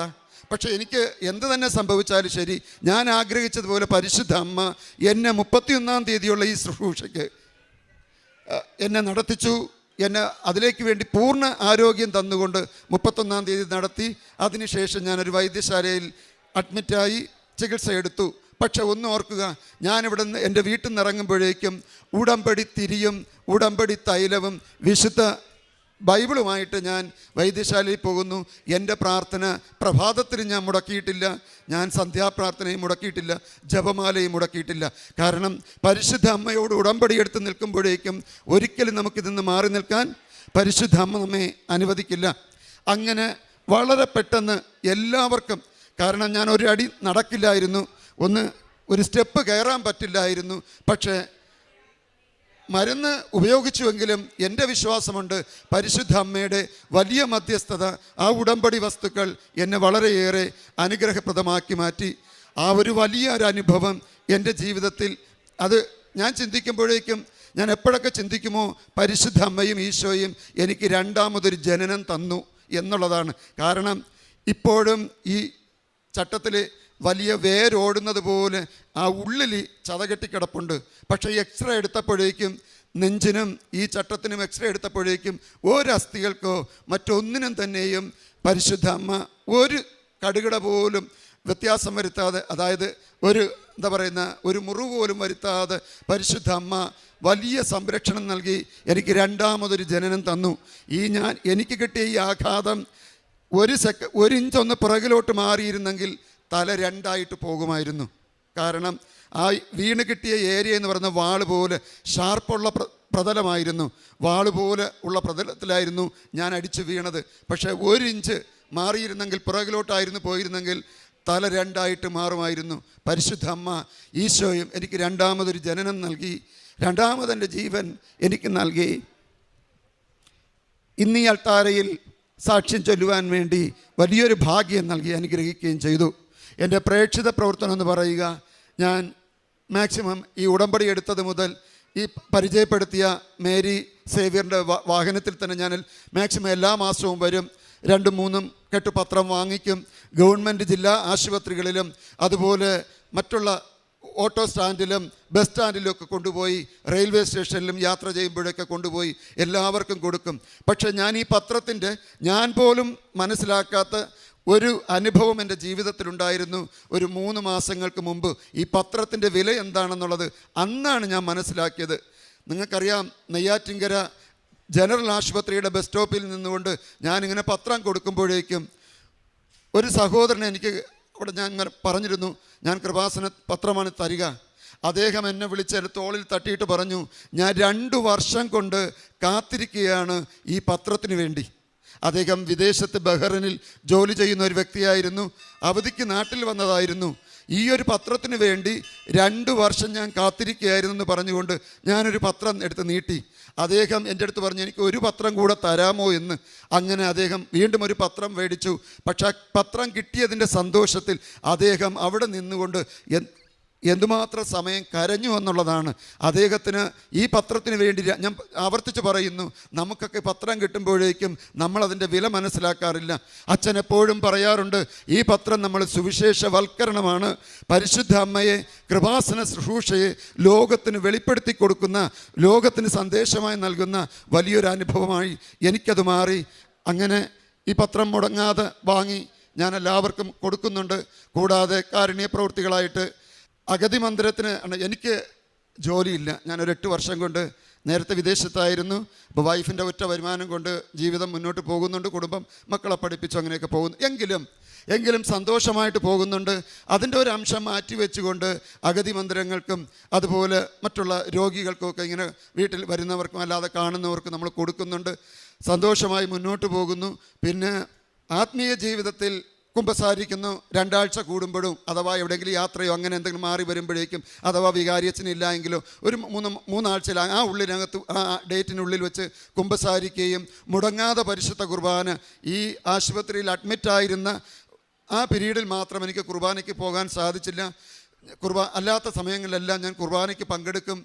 പക്ഷേ എനിക്ക് എന്ത് തന്നെ സംഭവിച്ചാലും ശരി, ഞാൻ ആഗ്രഹിച്ചതുപോലെ പരിശുദ്ധ അമ്മ എന്നെ 31-ാം തീയതിയുള്ള ഈ ശുശ്രൂഷയ്ക്ക് എന്നെ നടത്തിച്ചു. എന്നെ അതിലേക്ക് വേണ്ടി പൂർണ്ണ ആരോഗ്യം തന്നുകൊണ്ട് 31-ാം തീയതി നടത്തി. അതിനുശേഷം ഞാനൊരു വൈദ്യശാലയിൽ അഡ്മിറ്റായി ചികിത്സ എടുത്തു. പക്ഷെ ഒന്ന് ഓർക്കുക, ഞാനിവിടെ നിന്ന് എൻ്റെ വീട്ടിൽ നിന്ന് ഇറങ്ങുമ്പോഴേക്കും ഉടമ്പടി തിരിയും ഉടമ്പടി തൈലവും വിശുദ്ധ ബൈബിളുമായിട്ട് ഞാൻ വൈദ്യശാലയിൽ പോകുന്നു. എൻ്റെ പ്രാർത്ഥന പ്രഭാതത്തിൽ ഞാൻ മുടക്കിയിട്ടില്ല, ഞാൻ സന്ധ്യാപ്രാർത്ഥനയും മുടക്കിയിട്ടില്ല, ജപമാലയും മുടക്കിയിട്ടില്ല. കാരണം പരിശുദ്ധ അമ്മയോട് ഉടമ്പടി എടുത്ത് നിൽക്കുമ്പോഴേക്കും ഒരിക്കലും നമുക്കിതിന്ന് മാറി നിൽക്കാൻ പരിശുദ്ധ അമ്മ നമ്മെ അനുവദിക്കില്ല. അങ്ങനെ വളരെ പെട്ടെന്ന് എല്ലാവർക്കും, കാരണം ഞാൻ ഒരു അടി നടക്കില്ലായിരുന്നു, ഒരു സ്റ്റെപ്പ് കയറാൻ പറ്റില്ലായിരുന്നു. പക്ഷേ മരുന്ന് ഉപയോഗിച്ചുവെങ്കിലും എൻ്റെ വിശ്വാസമുണ്ട് പരിശുദ്ധ അമ്മയുടെ വലിയ മധ്യസ്ഥത, ആ ഉടമ്പടി വസ്തുക്കൾ എന്നെ വളരെയേറെ അനുഗ്രഹപ്രദമാക്കി മാറ്റി. ആ ഒരു വലിയൊരു അനുഭവം എൻ്റെ ജീവിതത്തിൽ, അത് ഞാൻ ചിന്തിക്കുമ്പോഴേക്കും ഞാൻ എപ്പോഴൊക്കെ ചിന്തിക്കുമോ പരിശുദ്ധ അമ്മയും ഈശോയും എനിക്ക് രണ്ടാമതൊരു ജനനം തന്നു എന്നുള്ളതാണ്. കാരണം ഇപ്പോഴും ഈ ചട്ടത്തിൽ വലിയ വേരോടുന്നത് പോലെ ആ ഉള്ളിൽ ചതകെട്ടിക്കിടപ്പുണ്ട്. പക്ഷേ എക്സ്റേ എടുത്തപ്പോഴേക്കും നെഞ്ചിനും ഈ ചട്ടത്തിനും എക്സ്റേ എടുത്തപ്പോഴേക്കും ഒരസ്ഥികൾക്കോ മറ്റൊന്നിനും തന്നെയും പരിശുദ്ധ അമ്മ ഒരു കടുകിട പോലും വ്യത്യാസം വരുത്താതെ, അതായത് ഒരു മുറിവ് പോലും വരുത്താതെ പരിശുദ്ധ അമ്മ വലിയ സംരക്ഷണം നൽകി എനിക്ക് രണ്ടാമതൊരു ജനനം തന്നു. എനിക്ക് കിട്ടിയ ഈ ആഘാതം 1 ഇഞ്ച് ഒന്ന് പുറകിലോട്ട് മാറിയിരുന്നെങ്കിൽ തല 2ആയിട്ട് പോകുമായിരുന്നു. കാരണം ആ വീണ് കിട്ടിയ ഏരിയ എന്ന് പറയുന്ന വാള് പോലെ ഷാർപ്പുള്ള പ്രതലമായിരുന്നു. വാള് പോലെ ഉള്ള പ്രതലത്തിലായിരുന്നു ഞാൻ അടിച്ചു വീണത്. പക്ഷേ 1 ഇഞ്ച് മാറിയിരുന്നെങ്കിൽ, പുറകിലോട്ടായിരുന്നു പോയിരുന്നെങ്കിൽ തല 2ആയിട്ട് മാറുമായിരുന്നു. പരിശുദ്ധ അമ്മ ഈശോയും എനിക്ക് രണ്ടാമതൊരു ജനനം നൽകി, രണ്ടാമതെൻ്റെ ജീവൻ എനിക്ക് നൽകി. ഇന്നീ അൾത്താരയിൽ സാക്ഷ്യം ചൊല്ലുവാൻ വേണ്ടി വലിയൊരു ഭാഗ്യം നൽകി അനുഗ്രഹിക്കുകയും ചെയ്തു. എൻ്റെ പ്രേക്ഷിത പ്രവർത്തനം എന്ന് പറയുക, ഞാൻ മാക്സിമം ഈ ഉടമ്പടി എടുത്തത് മുതൽ ഈ പരിചയപ്പെടുത്തിയ മേരി സേവ്യറിൻ്റെ വാഹനത്തിൽ തന്നെ ഞാൻ മാക്സിമം എല്ലാ മാസവും വരും. 2-3 കെട്ട് പത്രം വാങ്ങിക്കും. ഗവൺമെൻറ് ജില്ലാ ആശുപത്രികളിലും അതുപോലെ മറ്റുള്ള ഓട്ടോ സ്റ്റാൻഡിലും ബസ് സ്റ്റാൻഡിലും ഒക്കെ കൊണ്ടുപോയി, റെയിൽവേ സ്റ്റേഷനിലും യാത്ര ചെയ്യുമ്പോഴൊക്കെ കൊണ്ടുപോയി എല്ലാവർക്കും കൊടുക്കും. പക്ഷേ ഞാൻ ഈ പത്രത്തിൻ്റെ ഞാൻ പോലും മനസ്സിലാക്കാത്ത ഒരു അനുഭവം എൻ്റെ ജീവിതത്തിലുണ്ടായിരുന്നു. ഒരു 3 മാസങ്ങൾക്ക് മുമ്പ് ഈ പത്രത്തിൻ്റെ വില എന്താണെന്നുള്ളത് അന്നാണ് ഞാൻ മനസ്സിലാക്കിയത്. നിങ്ങൾക്കറിയാം, നെയ്യാറ്റിൻകര ജനറൽ ആശുപത്രിയുടെ ബസ് സ്റ്റോപ്പിൽ നിന്നുകൊണ്ട് ഞാനിങ്ങനെ പത്രം കൊടുക്കുമ്പോഴേക്കും ഒരു സഹോദരൻ എനിക്ക് അവിടെ ഞാൻ പറഞ്ഞിരുന്നു, ഞാൻ കൃപാസന പത്രമാണ് തരിക. അദ്ദേഹം എന്നെ വിളിച്ച് തോളിൽ തട്ടിയിട്ട് പറഞ്ഞു, ഞാൻ 2 വർഷം കൊണ്ട് കാത്തിരിക്കുകയാണ് ഈ പത്രത്തിന് വേണ്ടി. അദ്ദേഹം വിദേശത്ത് ബഹ്റിനിൽ ജോലി ചെയ്യുന്ന ഒരു വ്യക്തിയായിരുന്നു. അവധിക്ക് നാട്ടിൽ വന്നതായിരുന്നു. ഈ ഒരു പത്രത്തിന് വേണ്ടി 2 വർഷം ഞാൻ കാത്തിരിക്കുകയായിരുന്നു എന്ന് പറഞ്ഞുകൊണ്ട് ഞാനൊരു പത്രം എടുത്ത് നീട്ടി. അദ്ദേഹം എൻ്റെ അടുത്ത് പറഞ്ഞു, എനിക്ക് ഒരു പത്രം കൂടെ തരാമോ എന്ന്. അങ്ങനെ അദ്ദേഹം വീണ്ടും ഒരു പത്രം മേടിച്ചു. പക്ഷേ പത്രം കിട്ടിയതിൻ്റെ സന്തോഷത്തിൽ അദ്ദേഹം അവിടെ നിന്നുകൊണ്ട് എന്തുമാത്രം സമയം കരഞ്ഞു എന്നുള്ളതാണ്. അദ്ദേഹത്തിന് ഈ പത്രത്തിന് വേണ്ടി ഞാൻ ആവർത്തിച്ച് പറയുന്നു, നമുക്കൊക്കെ പത്രം കിട്ടുമ്പോഴേക്കും നമ്മളതിൻ്റെ വില മനസ്സിലാക്കാറില്ല. അച്ഛൻ എപ്പോഴും പറയാറുണ്ട്, ഈ പത്രം നമ്മൾ സുവിശേഷവൽക്കരണമാണ്. പരിശുദ്ധ അമ്മയെ, കൃപാസന ശുശ്രൂഷയെ ലോകത്തിന് വെളിപ്പെടുത്തി കൊടുക്കുന്ന, ലോകത്തിന് സന്ദേശമായി നൽകുന്ന വലിയൊരു അനുഭവമായി എനിക്കത് മാറി. അങ്ങനെ ഈ പത്രം മുടങ്ങാതെ വാങ്ങി ഞാൻ എല്ലാവർക്കും കൊടുക്കുന്നുണ്ട്. കൂടാതെ കാരുണ്യ പ്രവൃത്തികളായിട്ട് അഗതി മന്ദിരത്തിന് എനിക്ക് ജോലിയില്ല. ഞാനൊരു 8 വർഷം കൊണ്ട് നേരത്തെ വിദേശത്തായിരുന്നു. അപ്പോൾ വൈഫിൻ്റെ ഒറ്റ വരുമാനം കൊണ്ട് ജീവിതം മുന്നോട്ട് പോകുന്നുണ്ട്. കുടുംബം മക്കളെ പഠിപ്പിച്ചു അങ്ങനെയൊക്കെ പോകുന്നു. എങ്കിലും സന്തോഷമായിട്ട് പോകുന്നുണ്ട്. അതിൻ്റെ ഒരു അംശം മാറ്റി വെച്ചുകൊണ്ട് അഗതി മന്ദിരങ്ങൾക്കും അതുപോലെ മറ്റുള്ള രോഗികൾക്കുമൊക്കെ ഇങ്ങനെ വീട്ടിൽ വരുന്നവർക്കും അല്ലാതെ കാണുന്നവർക്കും നമ്മൾ കൊടുക്കുന്നുണ്ട്. സന്തോഷമായി മുന്നോട്ട് പോകുന്നു. പിന്നെ ആത്മീയ ജീവിതത്തിൽ കുമ്പസാരിക്കുന്നു 2 ആഴ്ച കൂടുമ്പോഴും, അഥവാ എവിടെയെങ്കിലും യാത്രയോ അങ്ങനെ എന്തെങ്കിലും മാറി വരുമ്പോഴേക്കും, അഥവാ വികാരിയച്ഛനില്ല എങ്കിലോ ഒരു 3 ആഴ്ചയിൽ ആ ഉള്ളിനകത്ത് ആ ഡേറ്റിനുള്ളിൽ വെച്ച് കുമ്പസാരിക്കുകയും മുടങ്ങാതെ പരിശുദ്ധ കുർബാന. ഈ ആശുപത്രിയിൽ അഡ്മിറ്റായിരുന്ന ആ പീരീഡിൽ മാത്രം എനിക്ക് കുർബാനയ്ക്ക് പോകാൻ സാധിച്ചില്ല. അല്ലാത്ത സമയങ്ങളിലെല്ലാം ഞാൻ കുർബാനയ്ക്ക് പങ്കെടുക്കും.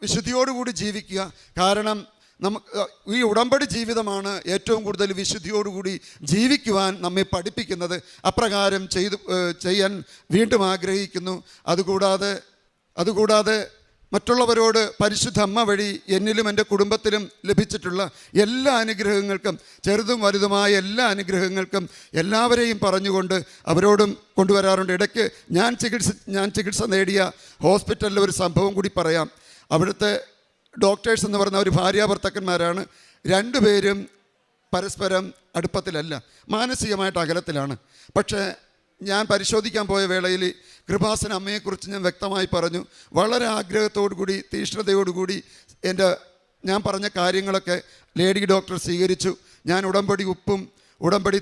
വിശുദ്ധിയോടുകൂടി ജീവിക്കുക. കാരണം നമുക്ക് ഈ ഉടമ്പടി ജീവിതമാണ് ഏറ്റവും കൂടുതൽ വിശുദ്ധിയോടുകൂടി ജീവിക്കുവാൻ നമ്മെ പഠിപ്പിക്കുന്നത്. അപ്രകാരം ചെയ്യാൻ വീണ്ടും ആഗ്രഹിക്കുന്നു. അതുകൂടാതെ മറ്റുള്ളവരോട് പരിശുദ്ധ അമ്മ വഴി എന്നിലും എൻ്റെ കുടുംബത്തിലും ലഭിച്ചിട്ടുള്ള എല്ലാ അനുഗ്രഹങ്ങൾക്കും, ചെറുതും വലുതുമായ എല്ലാ അനുഗ്രഹങ്ങൾക്കും എല്ലാവരെയും പറഞ്ഞുകൊണ്ട് അവരോടും കൊണ്ടുവരാറുണ്ട്. ഇടയ്ക്ക് ഞാൻ ചികിത്സ നേടിയ ഹോസ്പിറ്റലിലെ ഒരു സംഭവം കൂടി പറയാം. അവിടുത്തെ ഡോക്ടേഴ്സ് എന്ന് പറഞ്ഞ ഒരു ഭാര്യാഭർത്താക്കന്മാരാണ്. 2 പേരും പരസ്പരം അടുപ്പത്തിലല്ല, മാനസികമായിട്ട് അകലത്തിലാണ്. പക്ഷേ ഞാൻ പരിശോധിക്കാൻ പോയ വേളയിൽ കൃപാസന അമ്മയെക്കുറിച്ച് ഞാൻ വ്യക്തമായി പറഞ്ഞു. വളരെ ആഗ്രഹത്തോടുകൂടി തീഷ്ണതയോടുകൂടി ഞാൻ പറഞ്ഞ കാര്യങ്ങളൊക്കെ ലേഡി ഡോക്ടർ സ്വീകരിച്ചു. ഞാൻ ഉടമ്പടി ഉപ്പും ഉടമ്പടി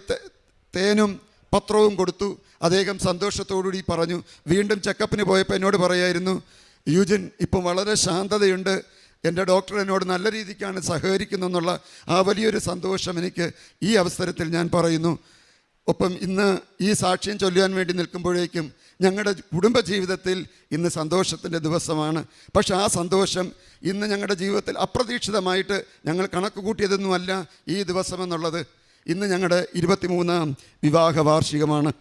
തേനും പത്രവും കൊടുത്തു. അദ്ദേഹം സന്തോഷത്തോടുകൂടി പറഞ്ഞു. വീണ്ടും ചെക്കപ്പിന് പോയപ്പോൾ എന്നോട് പറയായിരുന്നു, യൂജിൻ ഇപ്പം വളരെ ശാന്തതയുണ്ട്, എൻ്റെ ഡോക്ടർ എന്നോട് നല്ല രീതിക്കാണ് സഹകരിക്കുന്നതെന്നുള്ള ആ വലിയൊരു സന്തോഷം എനിക്ക് ഈ അവസരത്തിൽ ഞാൻ പറയുന്നു. ഒപ്പം ഇന്ന് ഈ സാക്ഷ്യം ചൊല്ലുവാൻ വേണ്ടി നിൽക്കുമ്പോഴേക്കും ഞങ്ങളുടെ കുടുംബജീവിതത്തിൽ ഇന്ന് സന്തോഷത്തിൻ്റെ ദിവസമാണ്. പക്ഷേ ആ സന്തോഷം ഇന്ന് ഞങ്ങളുടെ ജീവിതത്തിൽ അപ്രതീക്ഷിതമായിട്ട് ഞങ്ങൾ കണക്ക് കൂട്ടിയതൊന്നുമല്ല ഈ ദിവസമെന്നുള്ളത്. ഇന്ന് ഞങ്ങളുടെ 23ാം വിവാഹ വാർഷികമാണ്.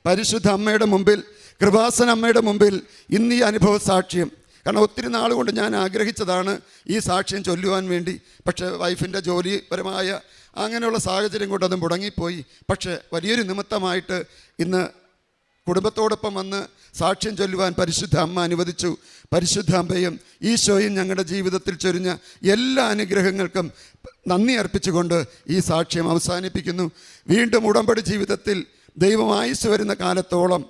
പരിശുദ്ധ അമ്മയുടെ മുമ്പിൽ, കൃപാസന അമ്മയുടെ മുമ്പിൽ ഇന്ന് ഈ അനുഭവ സാക്ഷ്യം, കാരണം ഒത്തിരി നാളുകൊണ്ട് ഞാൻ ആഗ്രഹിച്ചതാണ് ഈ സാക്ഷ്യം ചൊല്ലുവാൻ വേണ്ടി. പക്ഷേ വൈഫിൻ്റെ ജോലിപരമായ അങ്ങനെയുള്ള സാഹചര്യം കൊണ്ട് അത് മുടങ്ങിപ്പോയി. പക്ഷേ വലിയൊരു നിമിത്തമായിട്ട് ഇന്ന് കുടുംബത്തോടൊപ്പം വന്ന് സാക്ഷ്യം ചൊല്ലുവാൻ പരിശുദ്ധ അമ്മ അനുവദിച്ചു. പരിശുദ്ധ അമ്മയും ഈശോയും ഞങ്ങളുടെ ജീവിതത്തിൽ ചൊരിഞ്ഞ എല്ലാ അനുഗ്രഹങ്ങൾക്കും നന്ദി അർപ്പിച്ചുകൊണ്ട് ഈ സാക്ഷ്യം അവസാനിപ്പിക്കുന്നു. വീണ്ടും ഉടമ്പടി ജീവിതത്തിൽ ദൈവം ആയുസ്സ് വരുന്ന കാലത്തോളം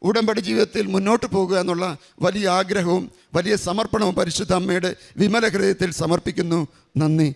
ഉടമ്പടി ജീവിതത്തിൽ മുന്നോട്ട് പോകുക എന്നുള്ള വലിയ ആഗ്രഹവും വലിയ സമർപ്പണവും പരിശുദ്ധ അമ്മയുടെ വിമല ഹൃദയത്തിൽ സമർപ്പിക്കുന്നു. നന്ദി.